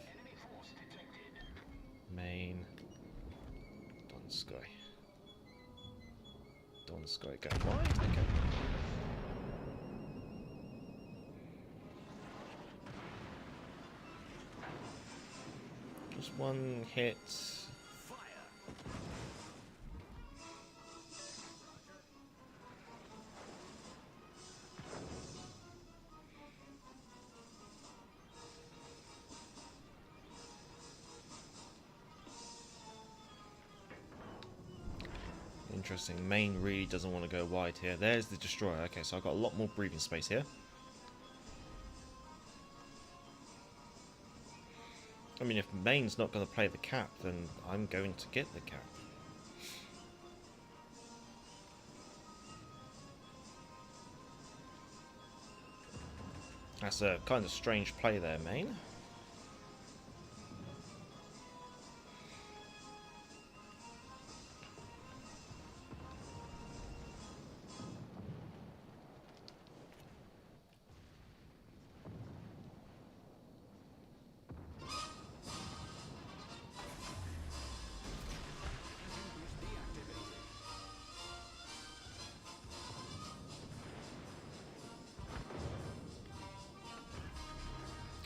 main Donskoy going wide. Okay. Just one hit. Interesting. Main really doesn't want to go wide here. There's the destroyer. Okay, so I've got a lot more breathing space here. I mean, if main's not going to play the cap, then I'm going to get the cap. That's a kind of strange play there, main.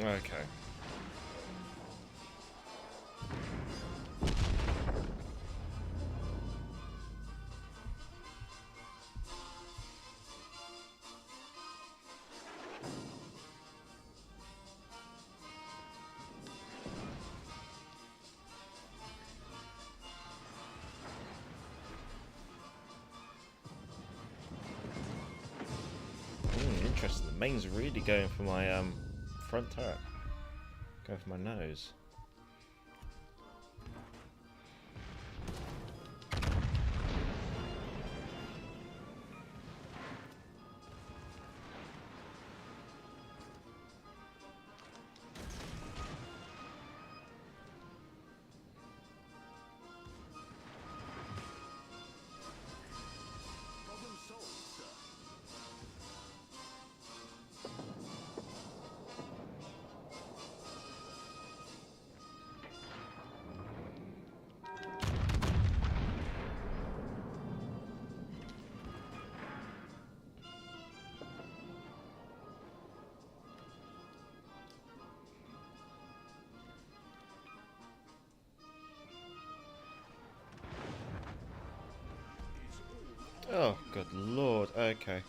Okay. Interesting. The main's really going for my front turret. Going for my nose. Problem solved, sir. Oh, good lord. Okay.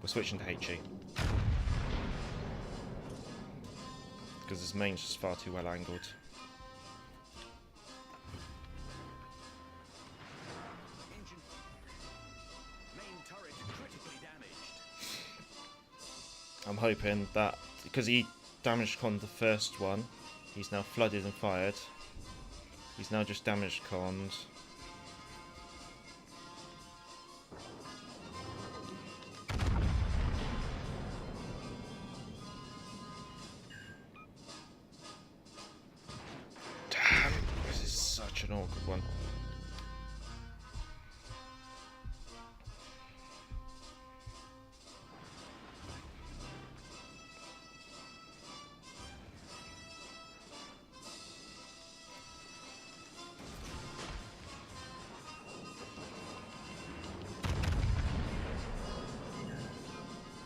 We're switching to HE. Because his main's just far too well angled. Engine. Main turret critically damaged. I'm hoping that, because he damaged con the first one, he's now flooded and fired. He's now just damaged conned. Damn, this is such an awkward one.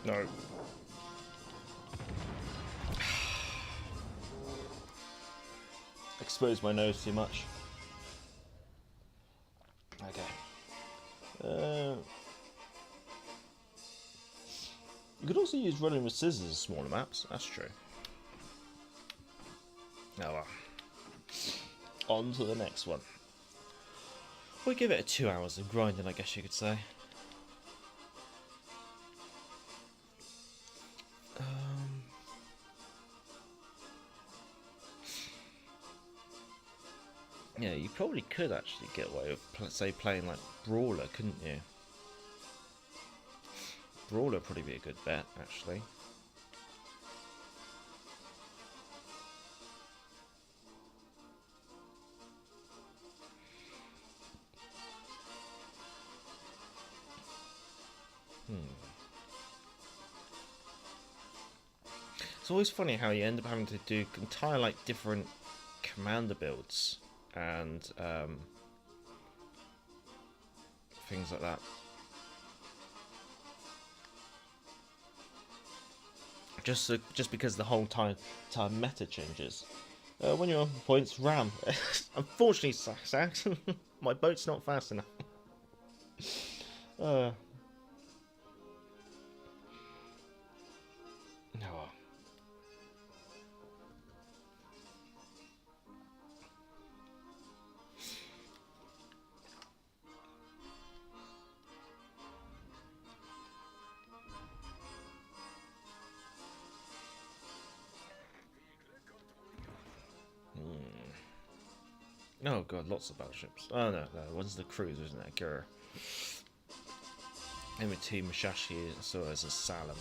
No. Exposed my nose too much. Okay. You could also use running with scissors in smaller maps. That's true. Oh well. On to the next one. We'll give it a 2 hours of grinding, I guess you could say. Yeah, you probably could actually get away with, say, playing like Brawler, couldn't you? Brawler would probably be a good bet, actually. It's always funny how you end up having to do entire like different commander builds and things like that. Just because the whole time meta changes. When you're on points, ram. Unfortunately, Sax, my boat's not fast enough. No. Oh god, lots of battleships. Oh no, one's the cruiser, isn't it? Gura. M2 Musashi saw as a Salem.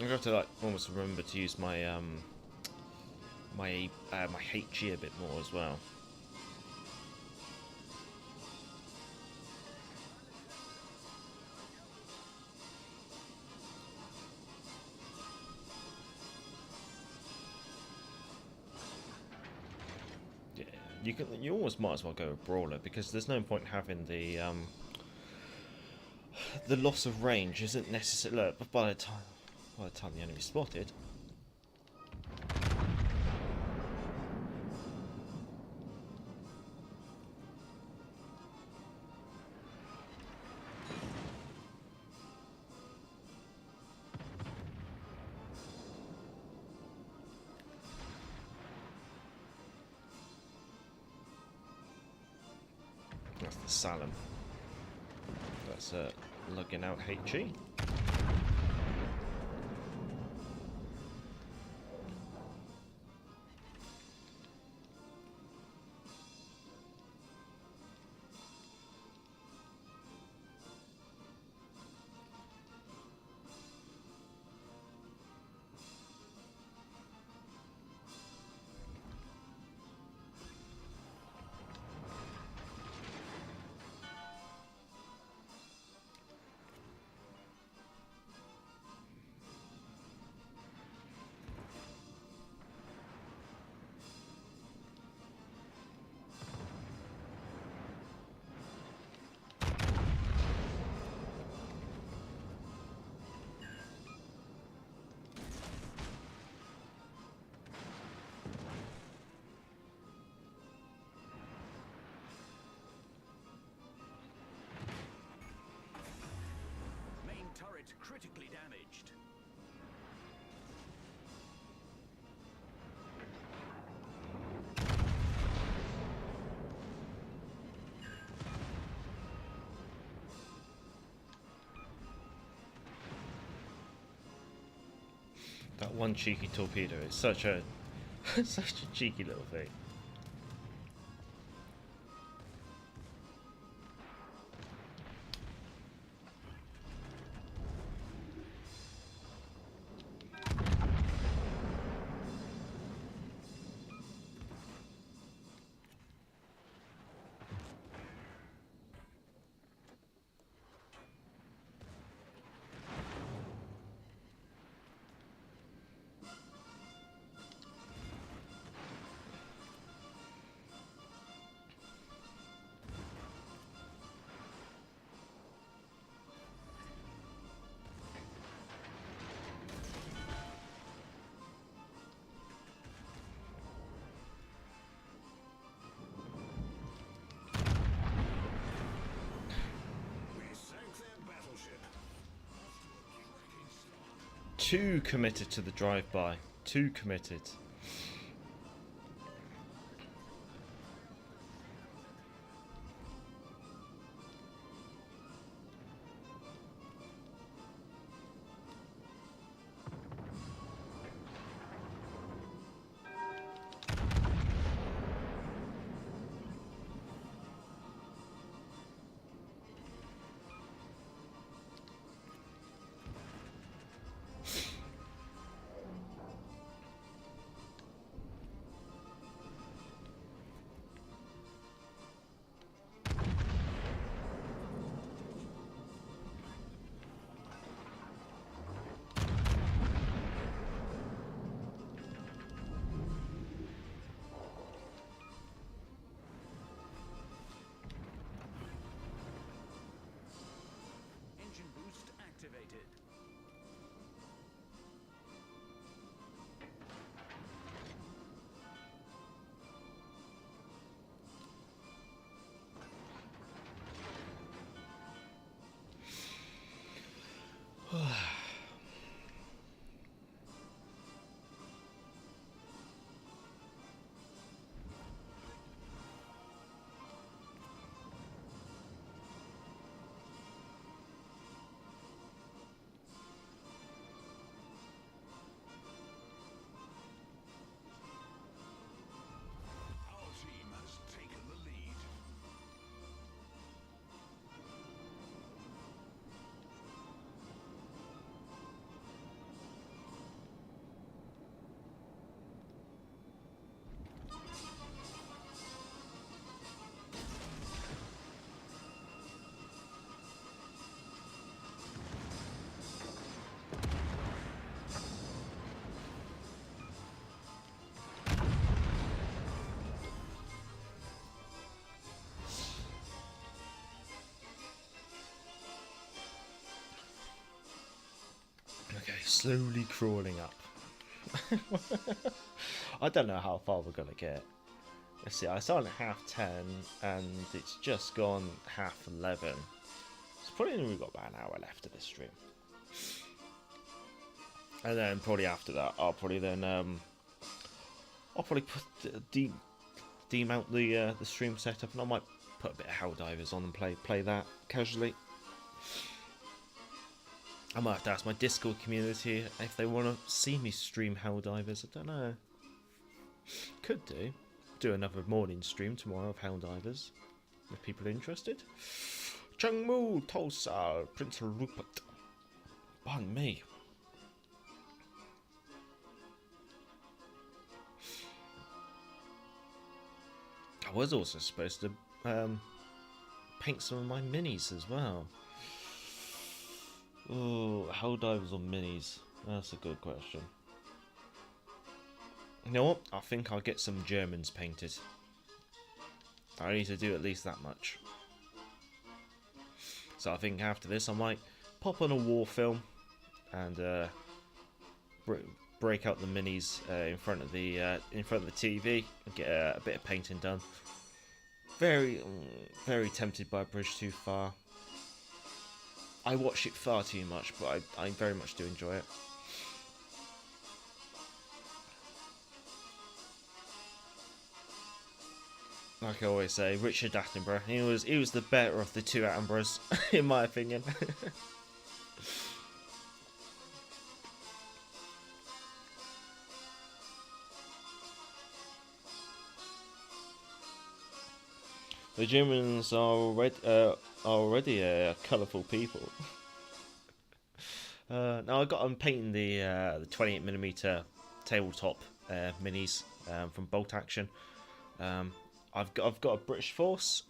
I'm going to like almost remember to use my my HE a bit more as well. Yeah, you almost might as well go with Brawler, because there's no point having the loss of range isn't necessary. Look, but by the time the enemy's spotted. That's the Salem. That's lugging out HE. Main turret critically damaged. That one cheeky torpedo is such a such a cheeky little thing. Too committed to the drive-by. Too committed. slowly crawling up. I don't know how far we're gonna get. Let's see, I started at 10:30 and it's just gone 11:30. So probably we've got about an hour left of this stream. And then probably after that, I'll probably demount the stream setup, and I might put a bit of Helldivers on and play that casually. I might have to ask my Discord community if they want to see me stream Helldivers. I don't know. Could do another morning stream tomorrow of Helldivers if people are interested. Chungmu, Tulsa, Prince Rupert. Pardon me. I was also supposed to paint some of my minis as well. Oh, Helldivers on minis? That's a good question. You know what? I think I'll get some Germans painted. I need to do at least that much. So I think after this I might pop on a war film and break out the minis in front of the TV and get a bit of painting done. Very tempted by Bridge Too Far. I watch it far too much, but I very much do enjoy it. Like I always say, Richard Attenborough, he was the better of the two Attenboroughs, in my opinion. The Germans are already a colourful people. Now I'm painting the 28mm tabletop minis from Bolt Action. I've got a British Force,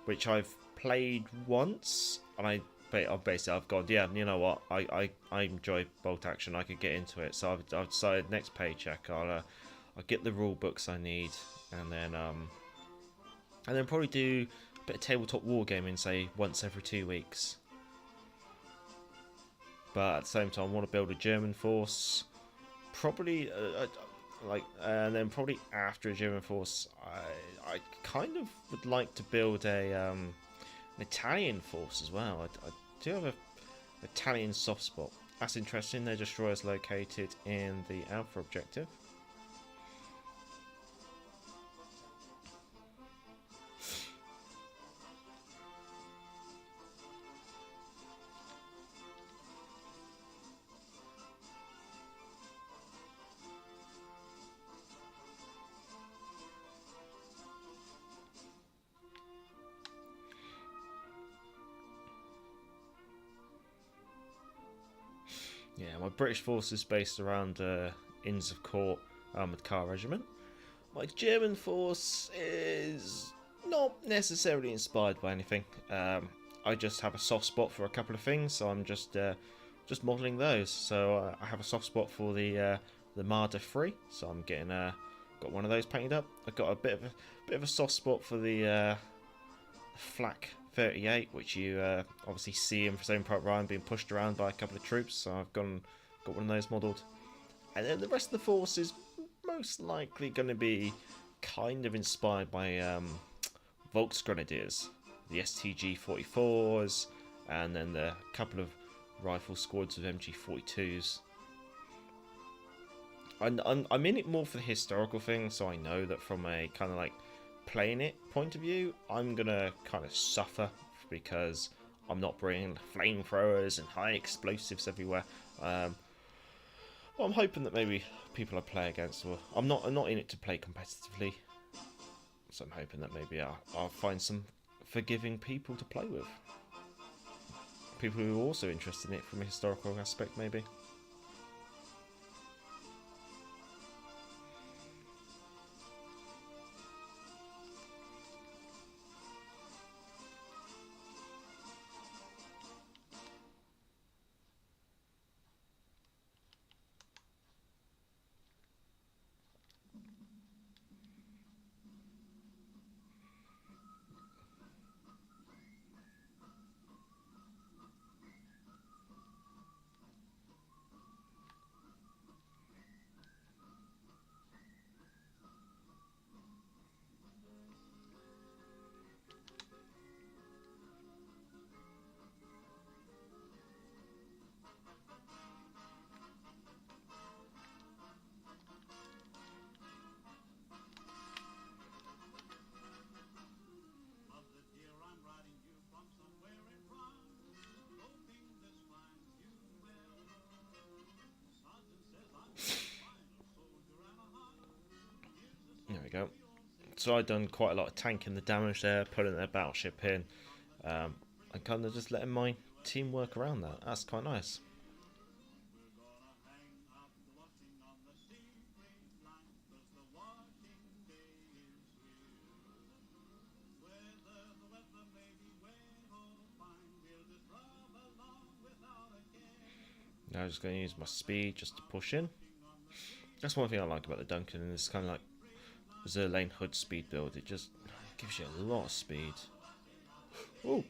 which I've played once, and I've gone, yeah, you know what, I enjoy Bolt Action, I could get into it, so I've decided next paycheck I'll get the rule books I need, and then probably do a bit of tabletop wargaming, say once every 2 weeks. But at the same time, I want to build a German force, probably. And then probably after a German force, I kind of would like to build an Italian force as well. I do have an Italian soft spot. That's interesting. Their destroyer is located in the Alpha objective. Yeah, my British force is based around Inns of Court Armoured Car Regiment. My German force is not necessarily inspired by anything. I just have a soft spot for a couple of things, so I'm just modelling those. So I have a soft spot for the Marder 3, so I'm getting got one of those painted up. I've got a bit of a soft spot for the Flak 38, which you obviously see in Saving Private Ryan being pushed around by a couple of troops, so I've got one of those modelled. And then the rest of the force is most likely going to be kind of inspired by Volksgrenadiers, the STG 44s, and then the couple of rifle squads of MG 42s. I'm in it more for the historical thing, so I know that from a kind of like playing it point of view, I'm gonna kind of suffer because I'm not bringing flamethrowers and high explosives everywhere. Well, I'm hoping that maybe people I play against will. I'm not in it to play competitively, so I'm hoping that maybe I'll find some forgiving people to play with. People who are also interested in it from a historical aspect, maybe. go. So I've done quite a lot of tanking the damage there, putting their battleship in, and kind of just letting my team work around that. That's quite nice. Now I'm just going to use my speed just to push in. That's one thing I like about the Duncan, and it's kind of like Zerlane Hood speed build. It just gives you a lot of speed. Ooh.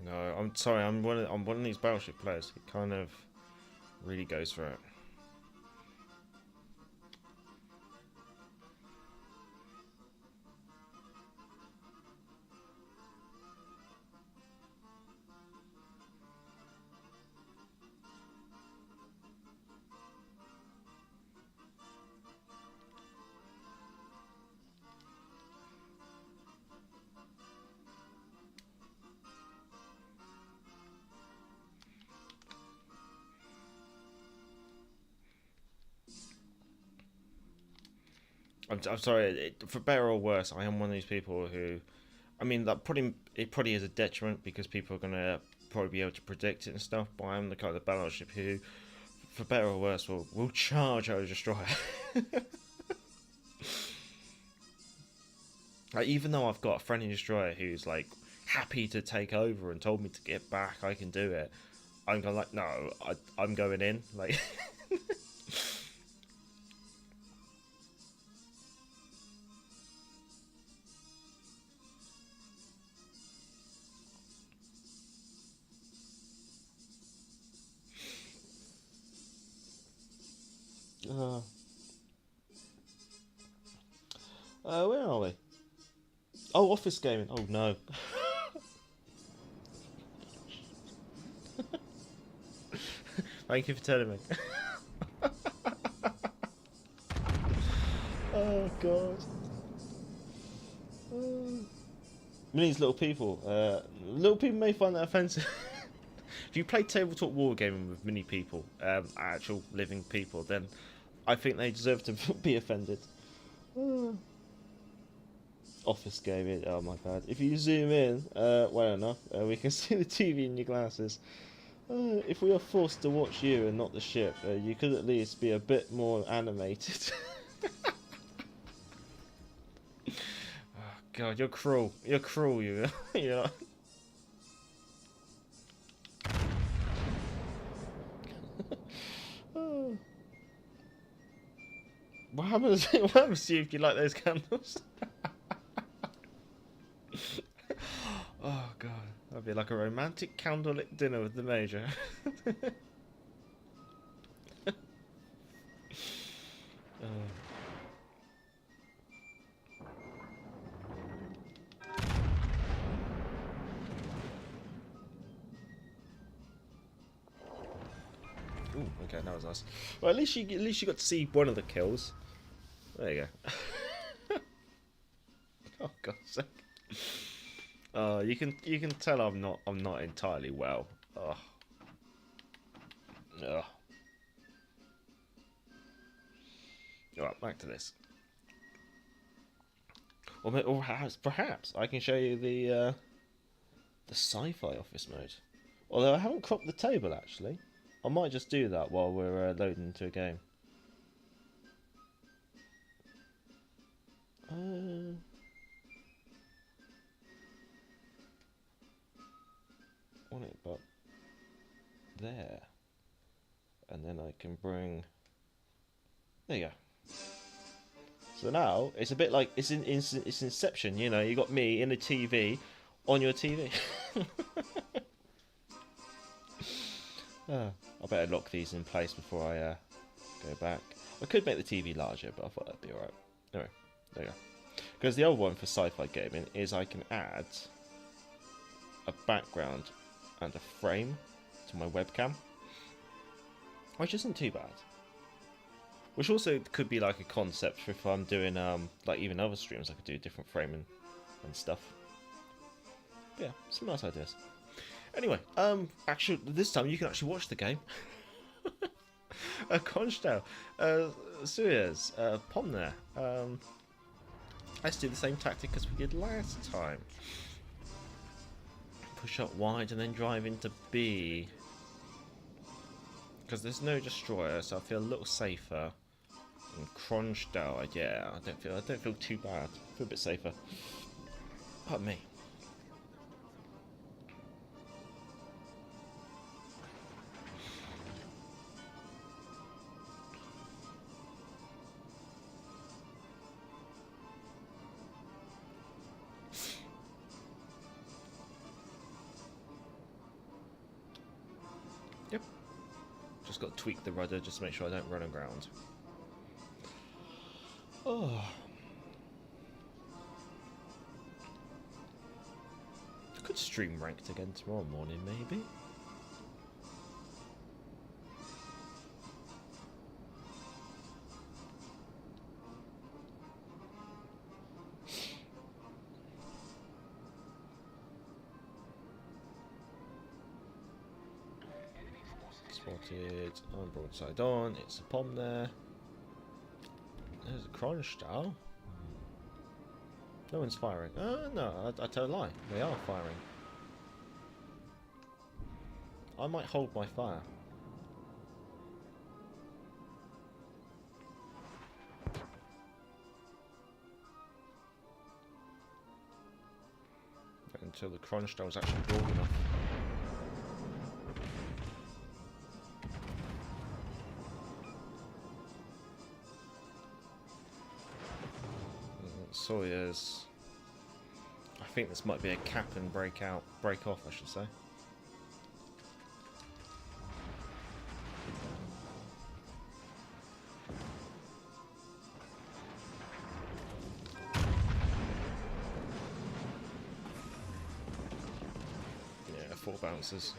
No, I'm sorry. I'm one of these battleship players. It kind of really goes for it. I'm sorry, for better or worse, I am one of these people who, I mean, that probably is a detriment because people are gonna probably be able to predict it and stuff. But I'm the kind of battleship who, for better or worse, will charge out a destroyer. Like, even though I've got a friendly destroyer who's like happy to take over and told me to get back, I can do it. I'm going like, no, I'm going in, like. Where are we? Oh, office gaming. Oh no. Thank you for telling me. Oh god. These little people. Little people may find that offensive. If you play tabletop wargaming with mini people, actual living people, then I think they deserve to be offended. Office gaming, oh my god. If you zoom in well enough, we can see the TV in your glasses. If we are forced to watch you and not the ship, you could at least be a bit more animated. Oh god, you're cruel. You're cruel, you. You know? What happens to you if you like those candles? Oh god, that'd be like a romantic candlelit dinner with the Major. Ooh, okay, that was nice. Well, at least you got to see one of the kills. There you go. Oh God's sake. You can tell I'm not entirely well. Oh. Ugh. Alright, back to this. Or perhaps I can show you the sci-fi office mode. Although I haven't cropped the table actually. I might just do that while we're loading into a game. there. And then I can bring... There you go. So now, it's a bit like, it's Inception, you know, you got me in a TV, on your TV. I better lock these in place before I go back. I could make the TV larger, but I thought that'd be alright. Anyway, there you go. Because the other one for sci-fi gaming is I can add a background and a frame to my webcam, which isn't too bad. Which also could be like a concept for if I'm doing like even other streams, I could do a different framing and stuff. But yeah, some nice ideas. Anyway, actually this time you can actually watch the game. Kronstadt, Suez, Pomner. Let's do the same tactic as we did last time. Push up wide and then drive into B. Because there's no destroyer, so I feel a little safer. And Kronstadt, yeah, I don't feel too bad. I feel a bit safer. Pardon me. Yep. Just got to tweak the rudder just to make sure I don't run aground. Oh. I could stream ranked again tomorrow morning, maybe. Spotted. I'm broadside on. It's a pom there. There's a Kronstadt. No one's firing. No, I tell a lie. They are firing. I might hold my fire. Until the Kronstadt was actually broad enough. Sawyers. I think this might be a cap and break off, I should say. Yeah, 4 bounces.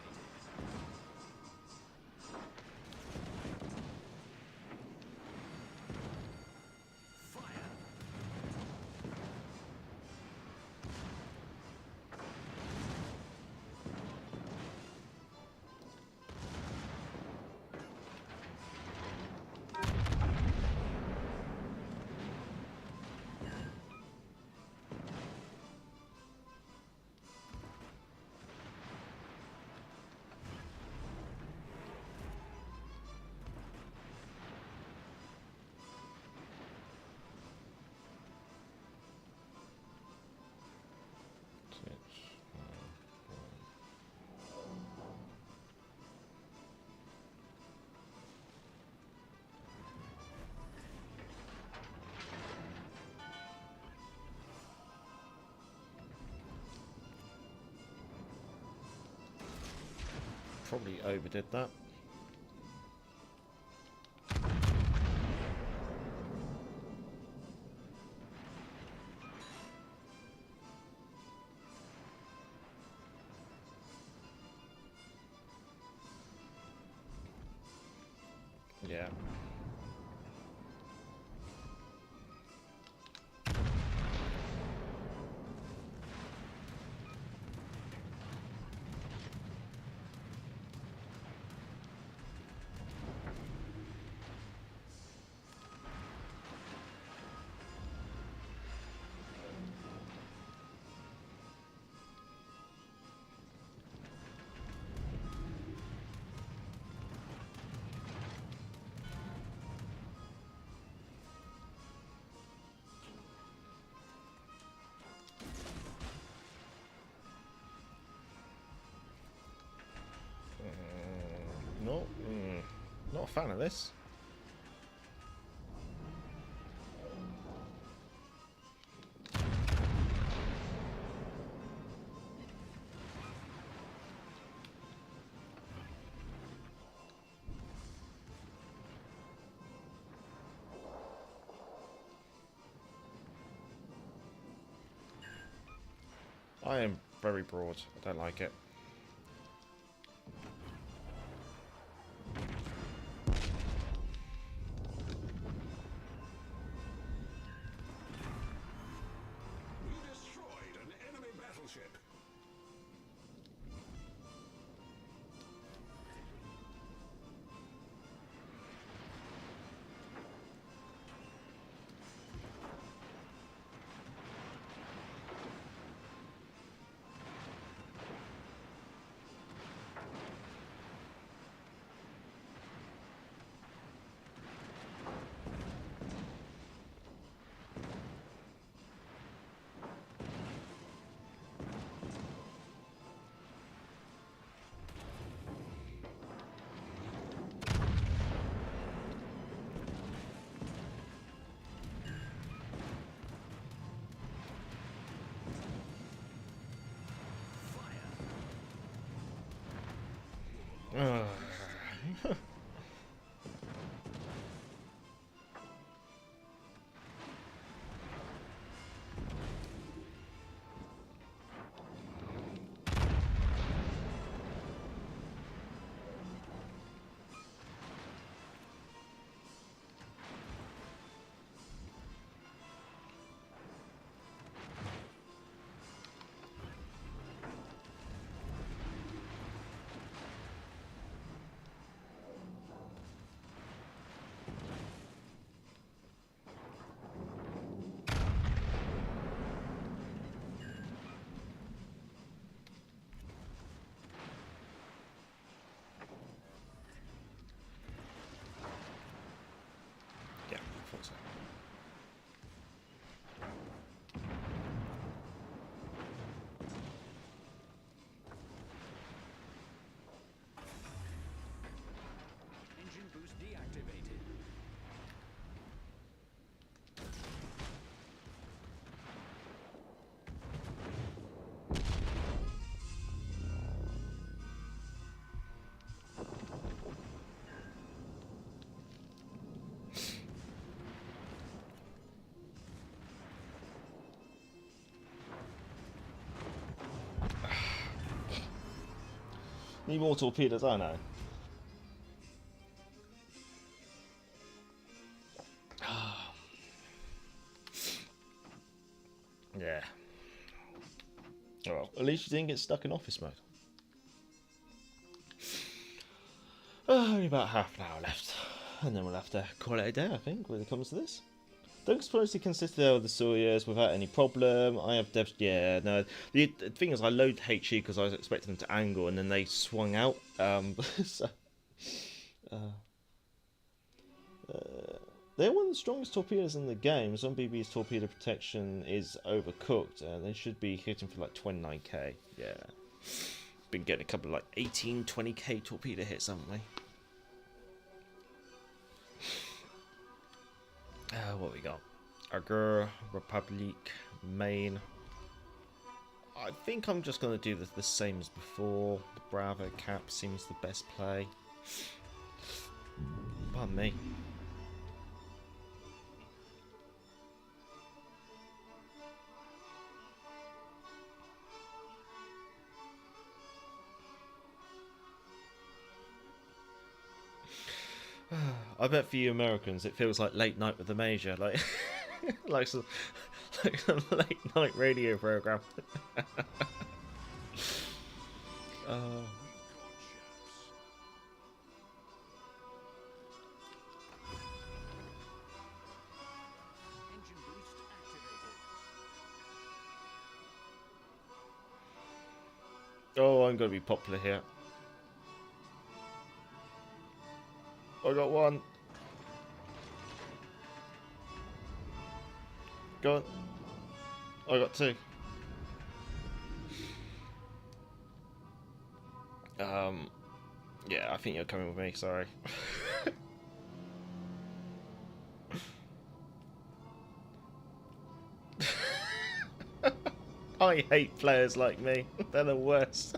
Probably overdid that. Yeah. fan of this. I am very broad. I don't like it. We destroyed an enemy battleship. Yeah, I thought so. Engine boost deactivated. Need more torpedoes, I know. Yeah. Well, at least you didn't get stuck in office mode. Only about half an hour left. And then we'll have to call it a day, I think, when it comes to this. Don't suppose he consisted of the Sawyers without any problem. I have devs. Yeah, no. The thing is, I loaded HE because I was expecting them to angle, and then they swung out. So, they're one of the strongest torpedoes in the game. ZombieB's torpedo protection is overcooked. They should be hitting for like 29k. Yeah. Been getting a couple of like 18, 20k torpedo hits, haven't we? What we got? Agur, Republic, Maine. I think I'm just going to do the same as before. The Bravo cap seems the best play. Pardon me. I bet for you Americans it feels like late night with the Major, like like some late night radio program. Engine boost activated. Oh, I'm going to be popular here. I got one. Go on. I got two. Yeah, I think you're coming with me, sorry. I hate players like me. They're the worst.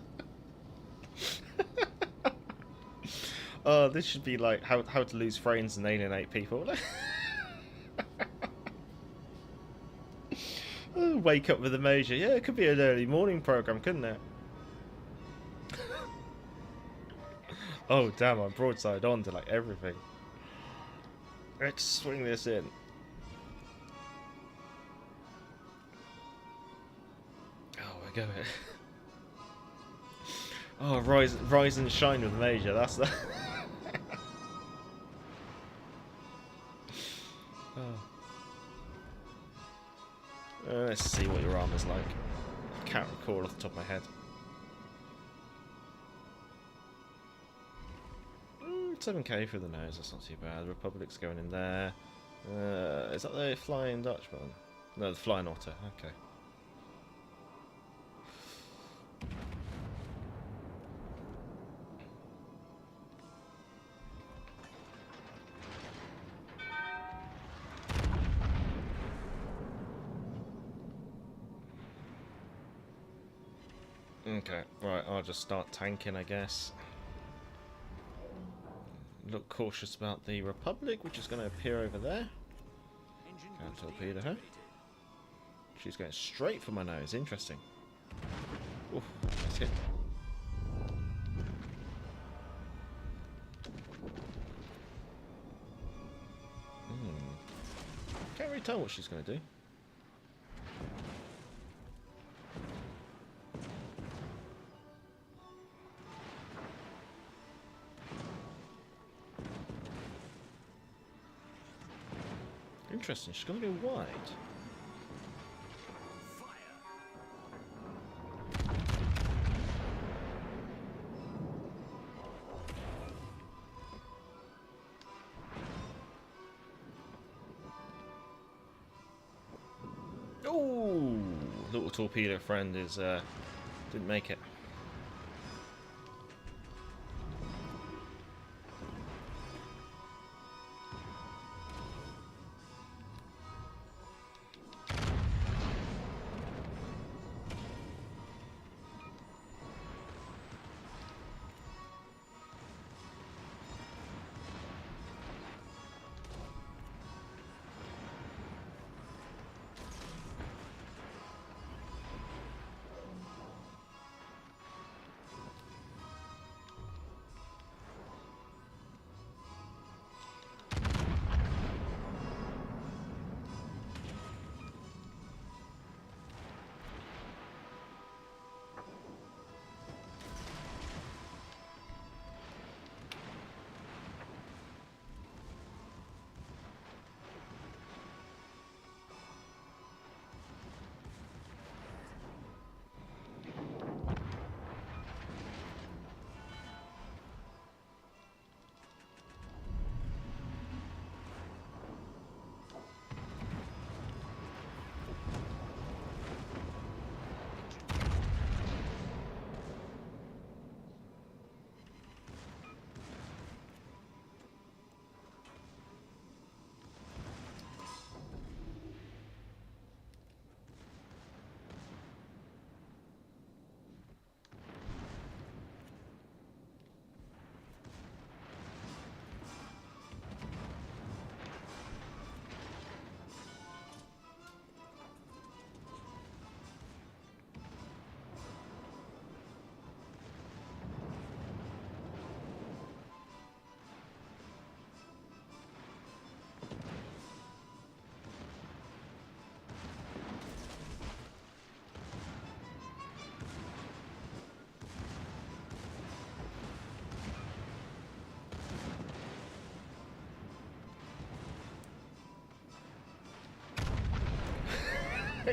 Oh, this should be like how to lose friends and alienate people. Oh, wake up with a major. Yeah, it could be an early morning program, couldn't it? Oh damn, I'm broadside on to like everything. Let's swing this in. Oh, we're going. Oh, rise and shine with the major. That's the. Oh. Let's see what your armor's like. I can't recall off the top of my head. 7k for the nose, that's not too bad. The Republic's going in there. Is that the Flying Dutchman? No, the Flying Otter, okay. Okay, right, I'll just start tanking, I guess. Look cautious about the Republic, which is going to appear over there. Can't torpedo her. She's going straight for my nose. Interesting. Oof, nice hit. Can't really tell what she's going to do. Interesting, she's going to go wide. Oh, little torpedo friend is didn't make it.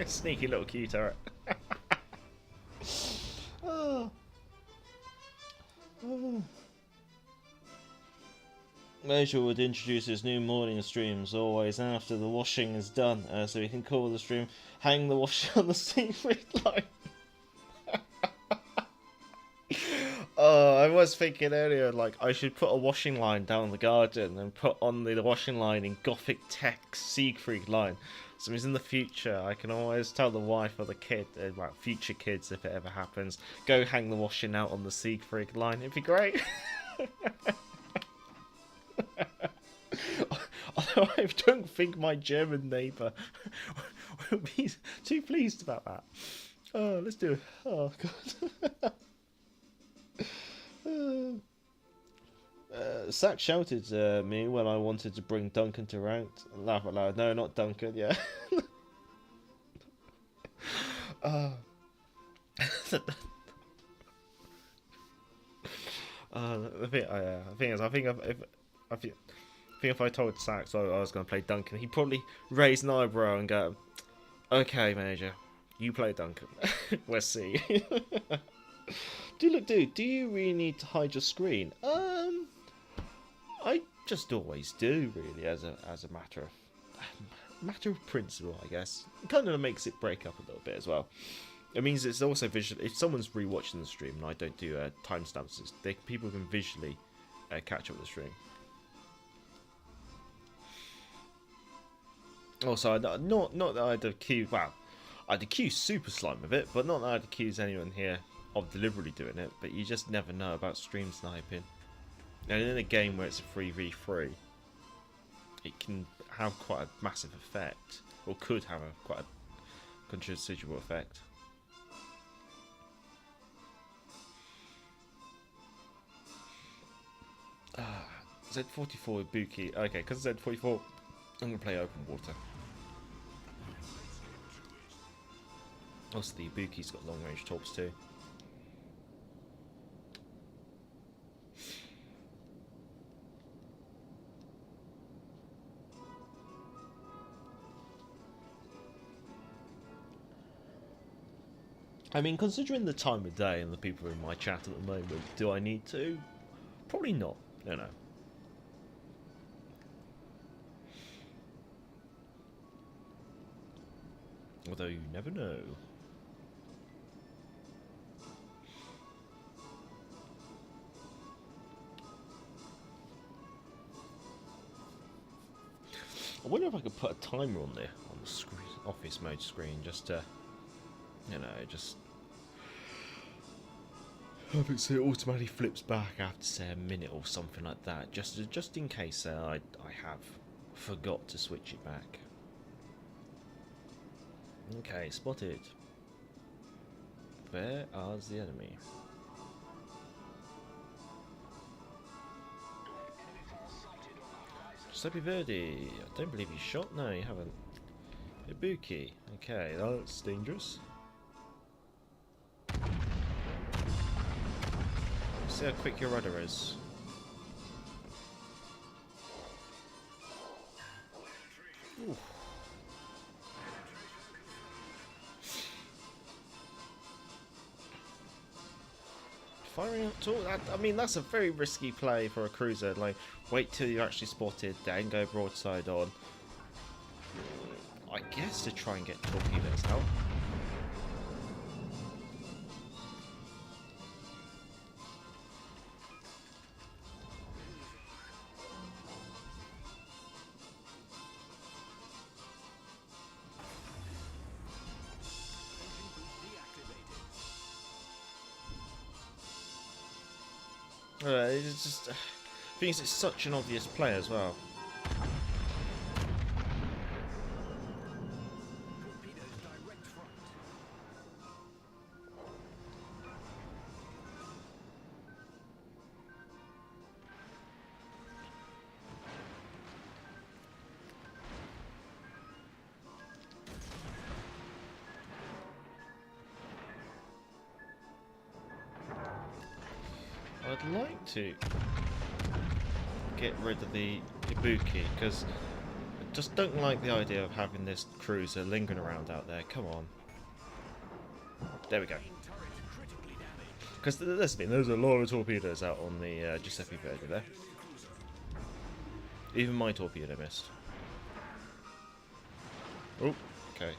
Sneaky little Q turret. Oh. Oh. Major would introduce his new morning streams always after the washing is done, so he can call the stream "Hang the Wash on the Secret Line." Oh, I was thinking earlier, like, I should put a washing line down the garden and put on the washing line in Gothic text Siegfried line. So in the future, I can always tell the wife or the kid, well, future kids, if it ever happens, go hang the washing out on the Siegfried line. It'd be great. Although I don't think my German neighbour will be too pleased about that. Oh, let's do it. Oh, God. Sack shouted at me when I wanted to bring Duncan to ranked. Laugh out loud. No, not Duncan, yeah. The thing is, I think if I told Sack I was going to play Duncan, he'd probably raise an eyebrow and go, "Okay, Major, you play Duncan. We'll see." Dude, do you really need to hide your screen? I just always do, really, as a matter of principle, I guess. It kind of makes it break up a little bit as well. It means it's also visual. If someone's rewatching the stream and I don't do timestamps, people can visually catch up with the stream. Also, not that I'd accuse. Well, I'd accuse Super Slime of it, but not that I'd accuse anyone here of deliberately doing it. But you just never know about stream sniping. And in a game where it's a 3v3, it can have quite a massive effect, or could have quite a considerable effect. Z44 Ibuki. Okay, because Z44, I'm going to play open water. Also, the Ibuki's got long range torps too. I mean, considering the time of day and the people in my chat at the moment, do I need to? Probably not. No. Although you never know. I wonder if I could put a timer on there on the screen, office mode screen, just to, just have it so it automatically flips back after, say, a minute or something like that, just in case I have forgot to switch it back. Okay, spotted. Where is the enemy? Giuseppe Verdi. I don't believe you shot. No, you haven't. Ibuki. Okay, that's dangerous. See how quick your rudder is. Ooh. Firing up tall. I mean, that's a very risky play for a cruiser. Like, wait till you're actually spotted, then go broadside on. I guess to try and get torpedoes out. It's just, because it's such an obvious play as well. I'd like to get rid of the Ibuki, because I just don't like the idea of having this cruiser lingering around out there. Come on. There we go. Because there's a lot of torpedoes out on the Giuseppe Verdi there. Even my torpedo missed. Oh, okay.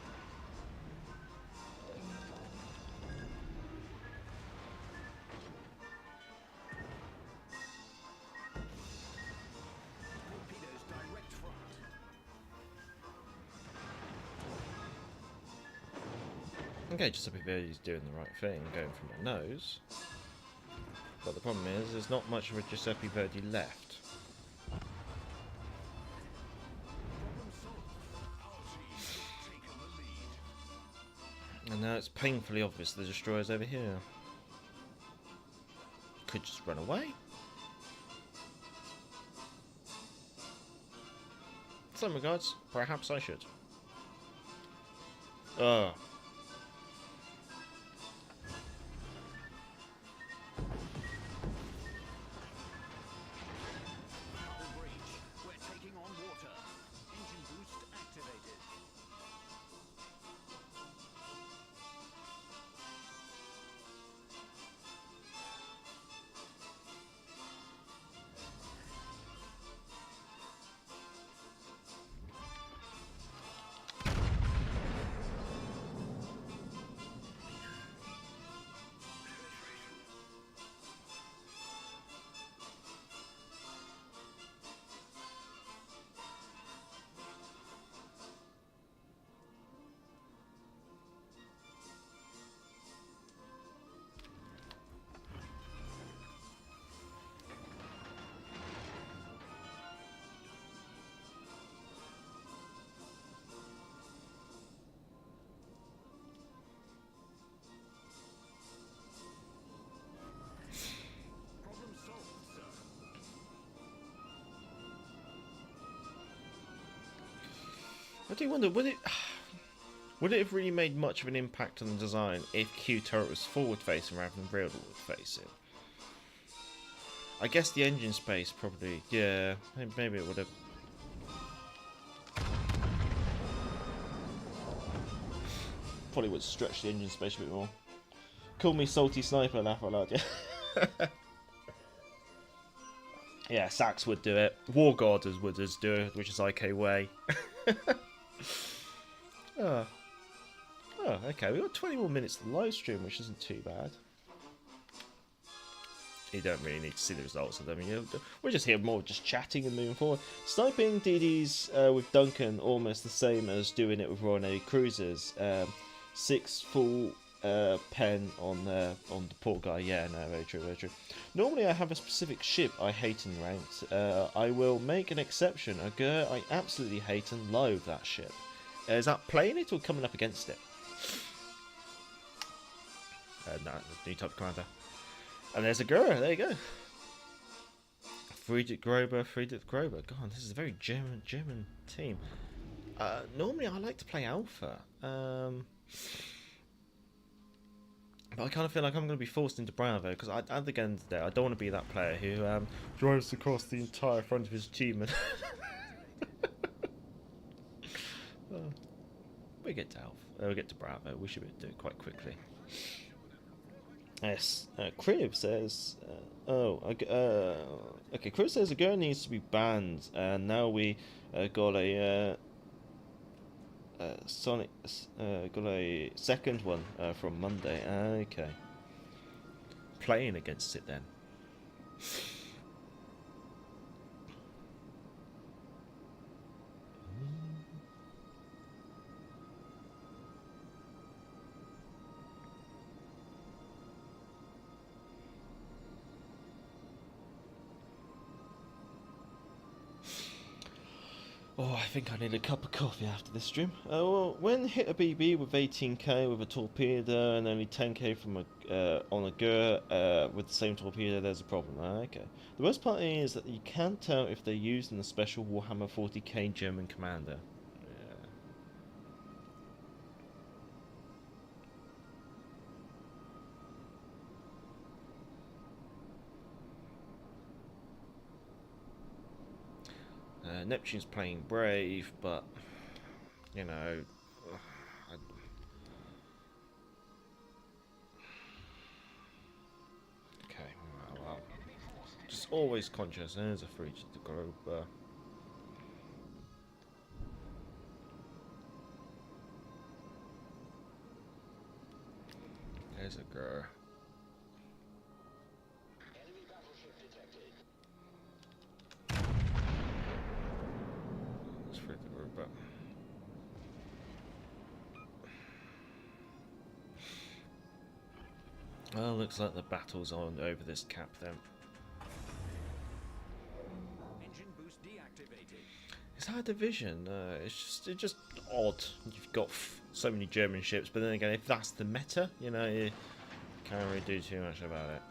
Okay, just so he's doing the right thing, going for my nose. But the problem is, there's not much of a Giuseppe Verdi left. And now it's painfully obvious the destroyer's over here. Could just run away. In some regards, perhaps I should. Ugh. I do wonder, would it have really made much of an impact on the design if Q turret was forward facing rather than rearward facing? I guess the engine space probably, yeah, maybe it would have. Probably would stretch the engine space a bit more. Call me salty sniper, laugh out loud, yeah. Yeah, Sax would do it. War God would just do it, which is IK way. Oh, okay. We've got 20 more minutes of the live stream, which isn't too bad. You don't really need to see the results of them. We're just here more just chatting and moving forward. Sniping DDs with Duncan almost the same as doing it with Royal Navy cruisers. 6 full pen on the poor guy. Yeah, no, very true, very true. Normally I have a specific ship I hate in ranked. I will make an exception. A Gur I absolutely hate and loathe that ship. Is that playing it or coming up against it? No, new type of commander. And there's a Gur, there you go. Friedrich Grober. God, this is a very German team. Normally I like to play Alpha. But I kind of feel like I'm going to be forced into Bravo, because at the end of the day, I don't want to be that player who drives across the entire front of his team and... we get to Alpha. We get to Bravo. We should be able to do it quite quickly. Yes. Crib says... okay, Crib says a girl needs to be banned, and now we got a... Sonic got a second one from Monday. Okay. Playing against it then. Oh, I think I need a cup of coffee after this stream. Well, when hit a BB with 18k with a torpedo and only 10k from on a Gur with the same torpedo, there's a problem. Okay. The worst part is that you can't tell if they're used in the special Warhammer 40k German commander. Neptune's playing Brave, but you know, okay, well, just always conscious. There's a free to grow, but there's a girl. Well, looks like the battle's on over this cap then. Engine boost deactivated. Is that a division? It's just odd. You've got so many German ships, but then again, if that's the meta, you know, you can't really do too much about it.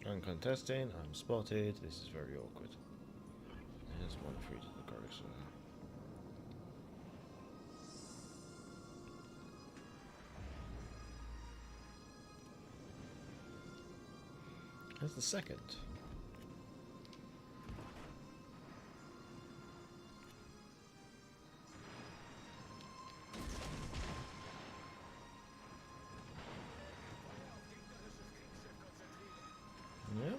Uncontesting, I'm spotted. This is very awkward. There's 1-3 to the grocer. There's the second. Yep.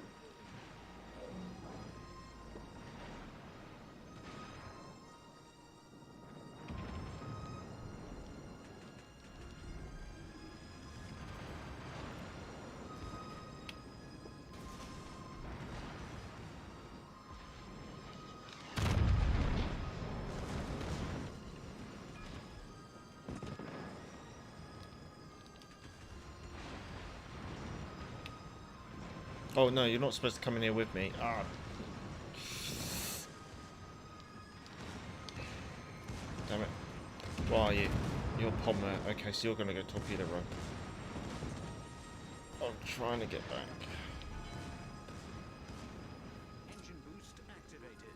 Oh no, you're not supposed to come in here with me. Ah. Damn it. Where are you? You're Pommer. Okay, so you're gonna go torpedo run. I'm trying to get back. Engine boost activated.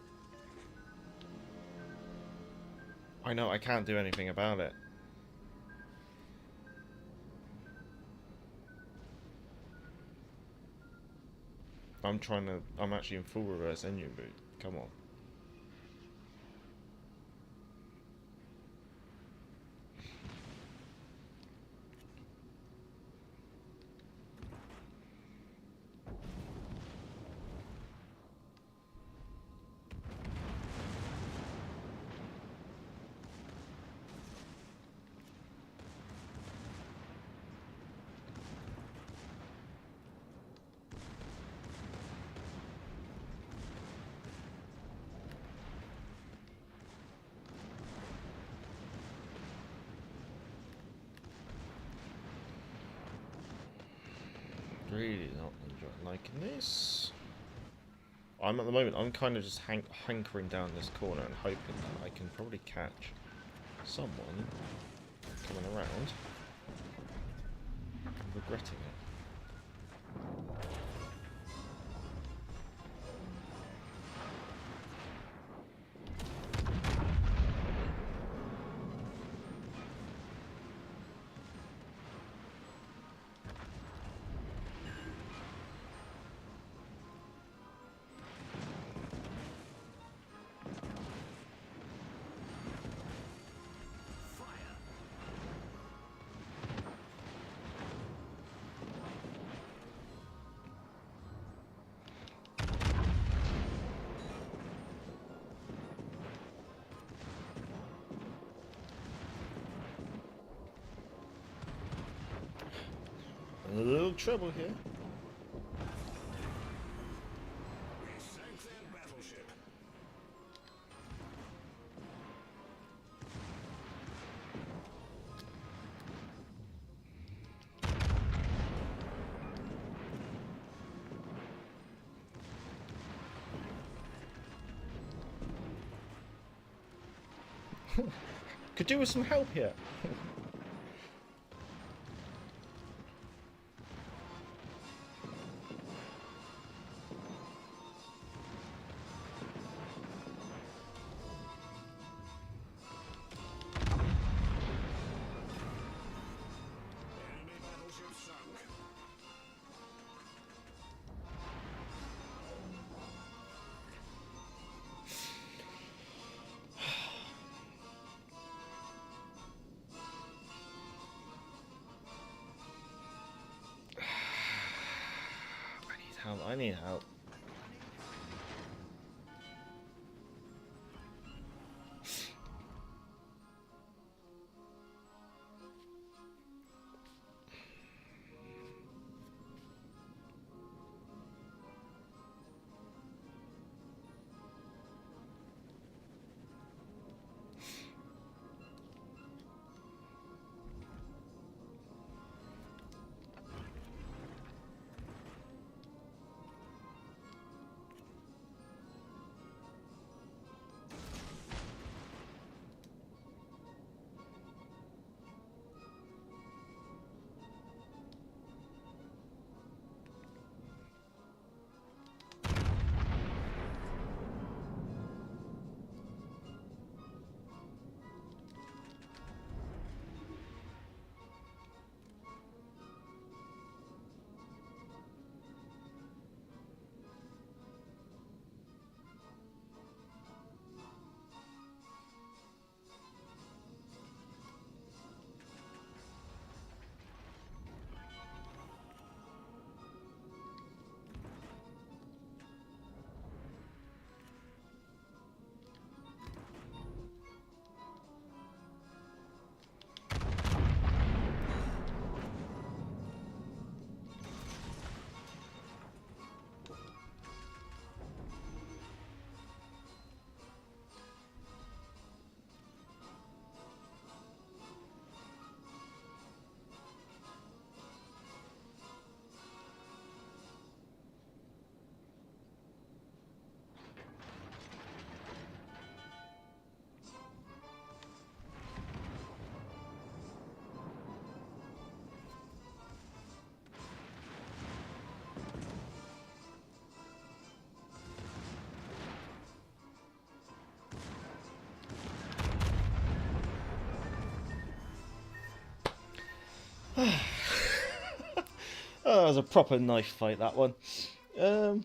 I know, I can't do anything about it. I'm actually in full reverse engine boot. Come on. Really not liking this. I'm at the moment, I'm kind of just hankering down this corner and hoping that I can probably catch someone coming around. I'm regretting it. A little trouble here. We sank their battleship. Could do with some help here. Enemy battleship sunk. help. I need help. Oh, that was a proper knife fight, that one. By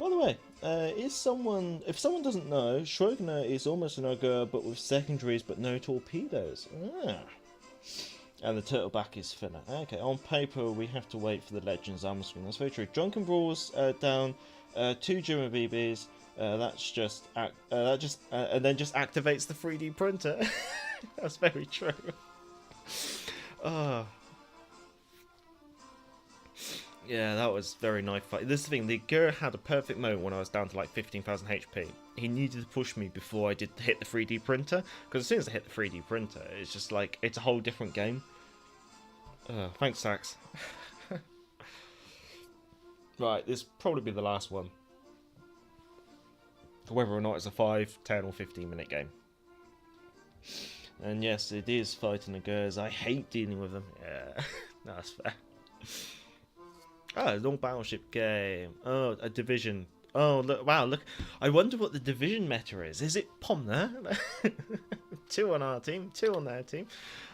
the way, if someone doesn't know, Schrödinger is almost an ogre, but with secondaries but no torpedoes. Ah. And the turtleback is thinner. Okay, on paper we have to wait for the Legends armor screen. That's very true. Drunken Brawls down, 2 German BBs. And then just activates the 3D printer. That's very true. Oh. Yeah, that was very knife fight. This is the thing, the Gur had a perfect moment when I was down to like 15,000 HP. He needed to push me before I did hit the 3D printer, because as soon as I hit the 3D printer, it's just like, it's a whole different game. Thanks, Sax. Right, this will probably be the last one. Whether or not it's a 5, 10 or 15 minute game. And yes, it is fighting the Gurs. I hate dealing with them. Yeah, that's fair. Oh, a long battleship game. Oh, a division. Oh, look! Wow, look. I wonder what the division meta is. Is it Pomner? 2 on our team, 2 on their team,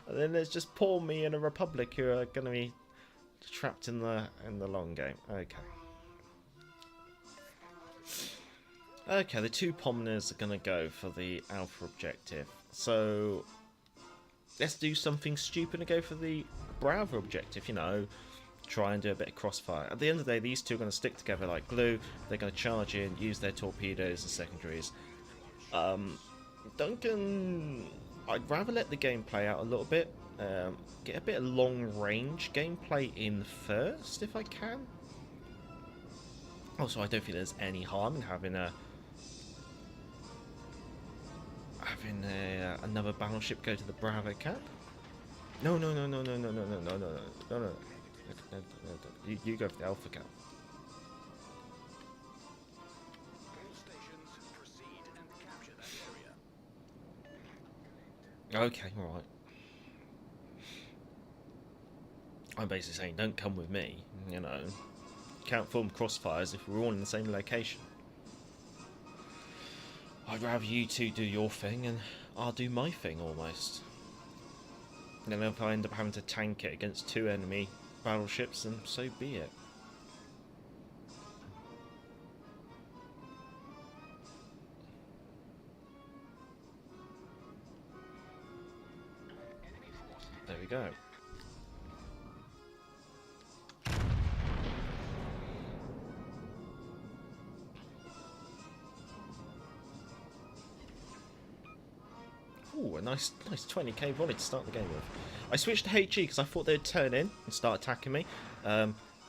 and then there's just poor me and a Republic who are going to be trapped in the long game. Okay. Okay, the 2 Pomners are going to go for the Alpha objective. So let's do something stupid and go for the Bravo objective. You know. Try and do a bit of crossfire. At the end of the day, these two are going to stick together like glue. They're going to charge in, use their torpedoes as secondaries. Duncan, I'd rather let the game play out a little bit. Get a bit of long-range gameplay in first, if I can. Also, I don't think there's any harm in having another battleship go to the Bravo cap. No. You go for the Alpha cap. Okay, alright. I'm basically saying don't come with me, you know. Can't form crossfires if we're all in the same location. I'd rather you two do your thing and I'll do my thing almost. And then if I end up having to tank it against 2 enemy battleships, and so be it. There we go. Ooh, a nice 20k volley to start the game with. I switched to HE because I thought they'd turn in and start attacking me.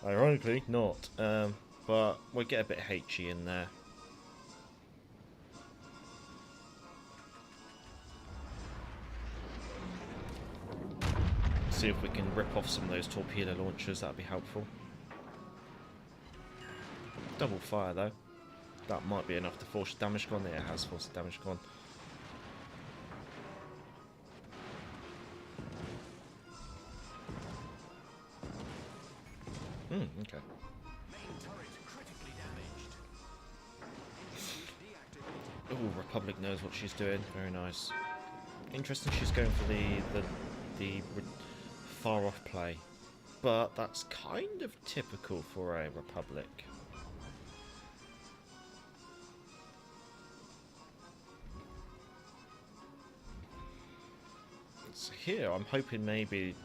Ironically, not. But we'll get a bit of HE in there. See if we can rip off some of those torpedo launchers, that'd be helpful. Double fire though. That might be enough to force damage gone. Yeah, it has forced damage gone. Okay. Oh, Republic knows what she's doing. Very nice. Interesting. She's going for the far off play, but that's kind of typical for a Republic. So here, I'm hoping maybe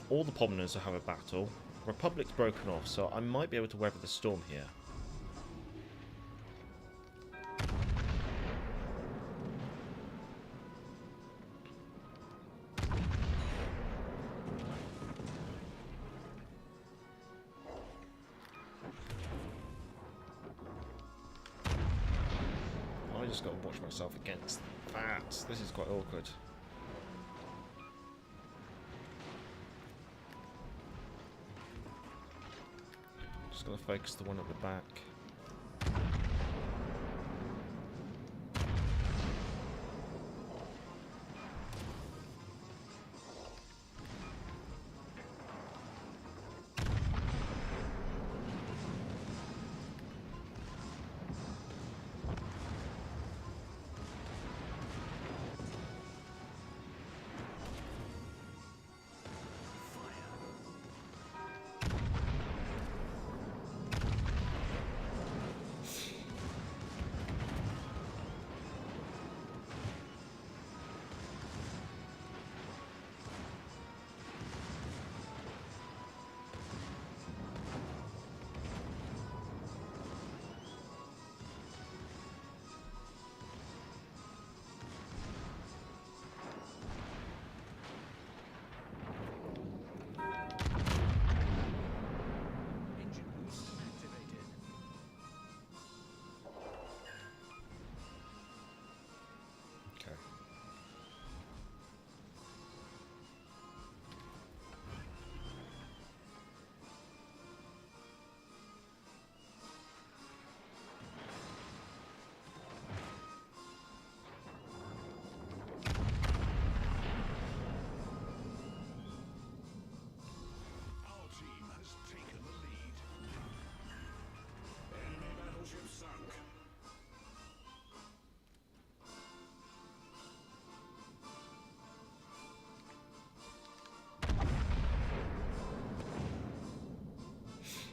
all the Pomners will have a battle. Republic's broken off, so I might be able to weather the storm here. I just got to watch myself against that. This is quite awkward. Just gotta focus the one at the back.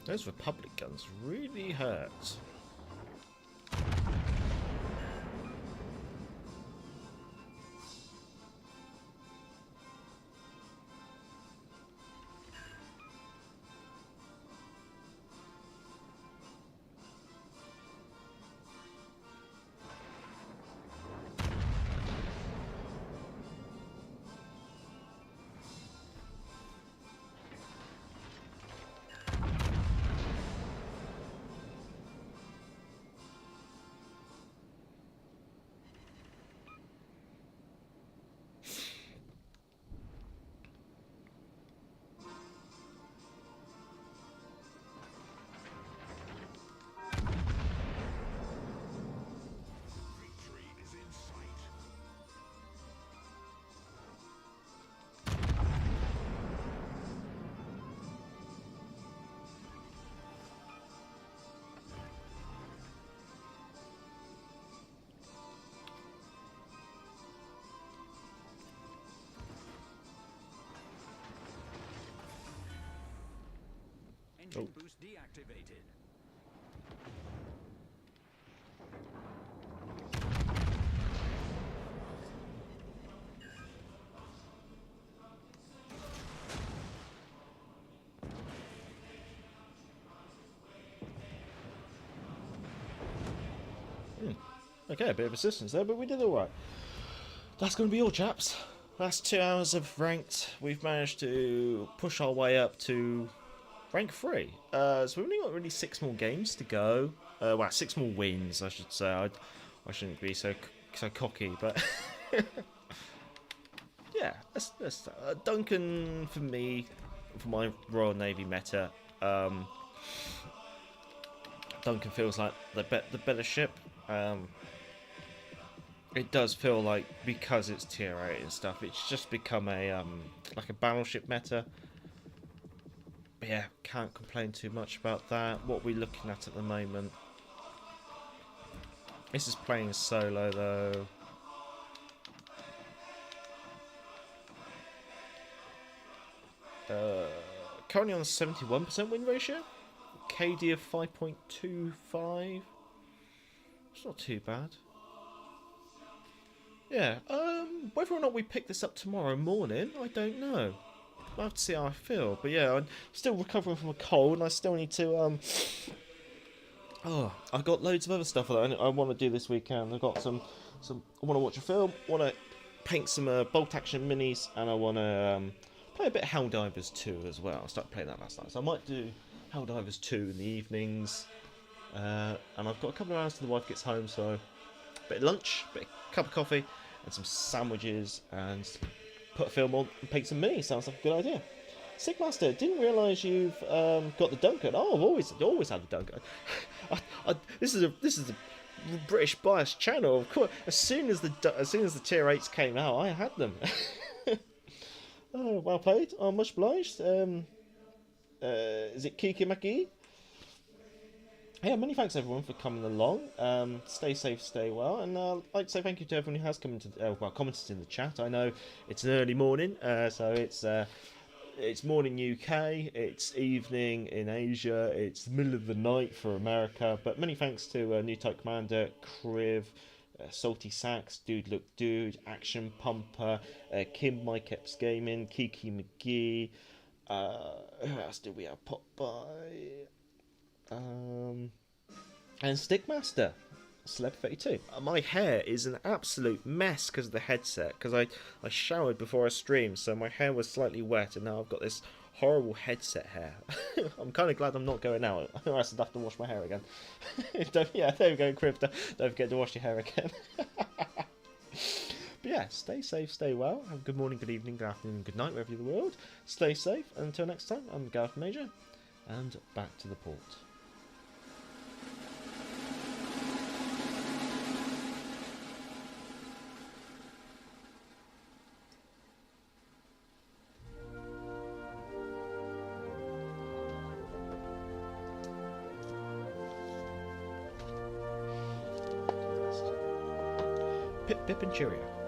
Those Republic guns really hurt. Engine boost deactivated. Okay, a bit of assistance there, but we did alright. That's going to be all, chaps. Last 2 hours of ranked. We've managed to push our way up to rank 3. So we've only got really 6 more games to go. Well, 6 more wins, I should say. I shouldn't be so cocky, but yeah, let's Duncan for me, for my Royal Navy meta. Duncan feels like the better ship. It does feel like, because it's tier 8 and stuff, it's just become a like a battleship meta. But yeah, can't complain too much about that. What we're looking at the moment. This is playing solo though. Currently on a 71% win ratio. KD of 5.25. It's not too bad. Yeah, whether or not we pick this up tomorrow morning, I don't know. I'll have to see how I feel. But yeah, I'm still recovering from a cold, and I still need to, oh, I've got loads of other stuff that I want to do this weekend. I've got some I want to watch a film, want to paint some bolt action minis, and I want to play a bit of Helldivers 2 as well. I started playing that last night, so I might do Helldivers 2 in the evenings. And I've got a couple of hours till the wife gets home, so a bit of lunch, a cup of coffee, and some sandwiches, and put a film on and paint some minis. Sounds like a good idea. Sigmaster, didn't realise you've got the Duncan. Oh, I've always had the Duncan. This is a British biased channel. Of course, as soon as the tier 8s came out, I had them. Oh, well played. Oh, much obliged. Is it Kiki Maki? Yeah, many thanks everyone for coming along. Stay safe, stay well, and I'd like to say thank you to everyone who has come to commented in the chat. I know it's an early morning, so it's morning UK, it's evening in Asia, it's the middle of the night for America. But many thanks to New Type Commander, Kriv, Salty Sax, Dude Look Dude, Action Pumper, Kim Mike Epps Gaming, Kiki McGee. Who else did we have pop by? And Stickmaster, Celeb32. My hair is an absolute mess because of the headset, because I showered before I streamed, so my hair was slightly wet, and now I've got this horrible headset hair. I'm kind of glad I'm not going out, or else I'd have to wash my hair again. Yeah, there we go, Crib. Don't forget to wash your hair again. But yeah, stay safe, stay well. Have a good morning, good evening, good afternoon, good night, wherever you're in the world. Stay safe. Until next time, I'm Gareth Major, and back to the port. Pip, pip, and cheerio.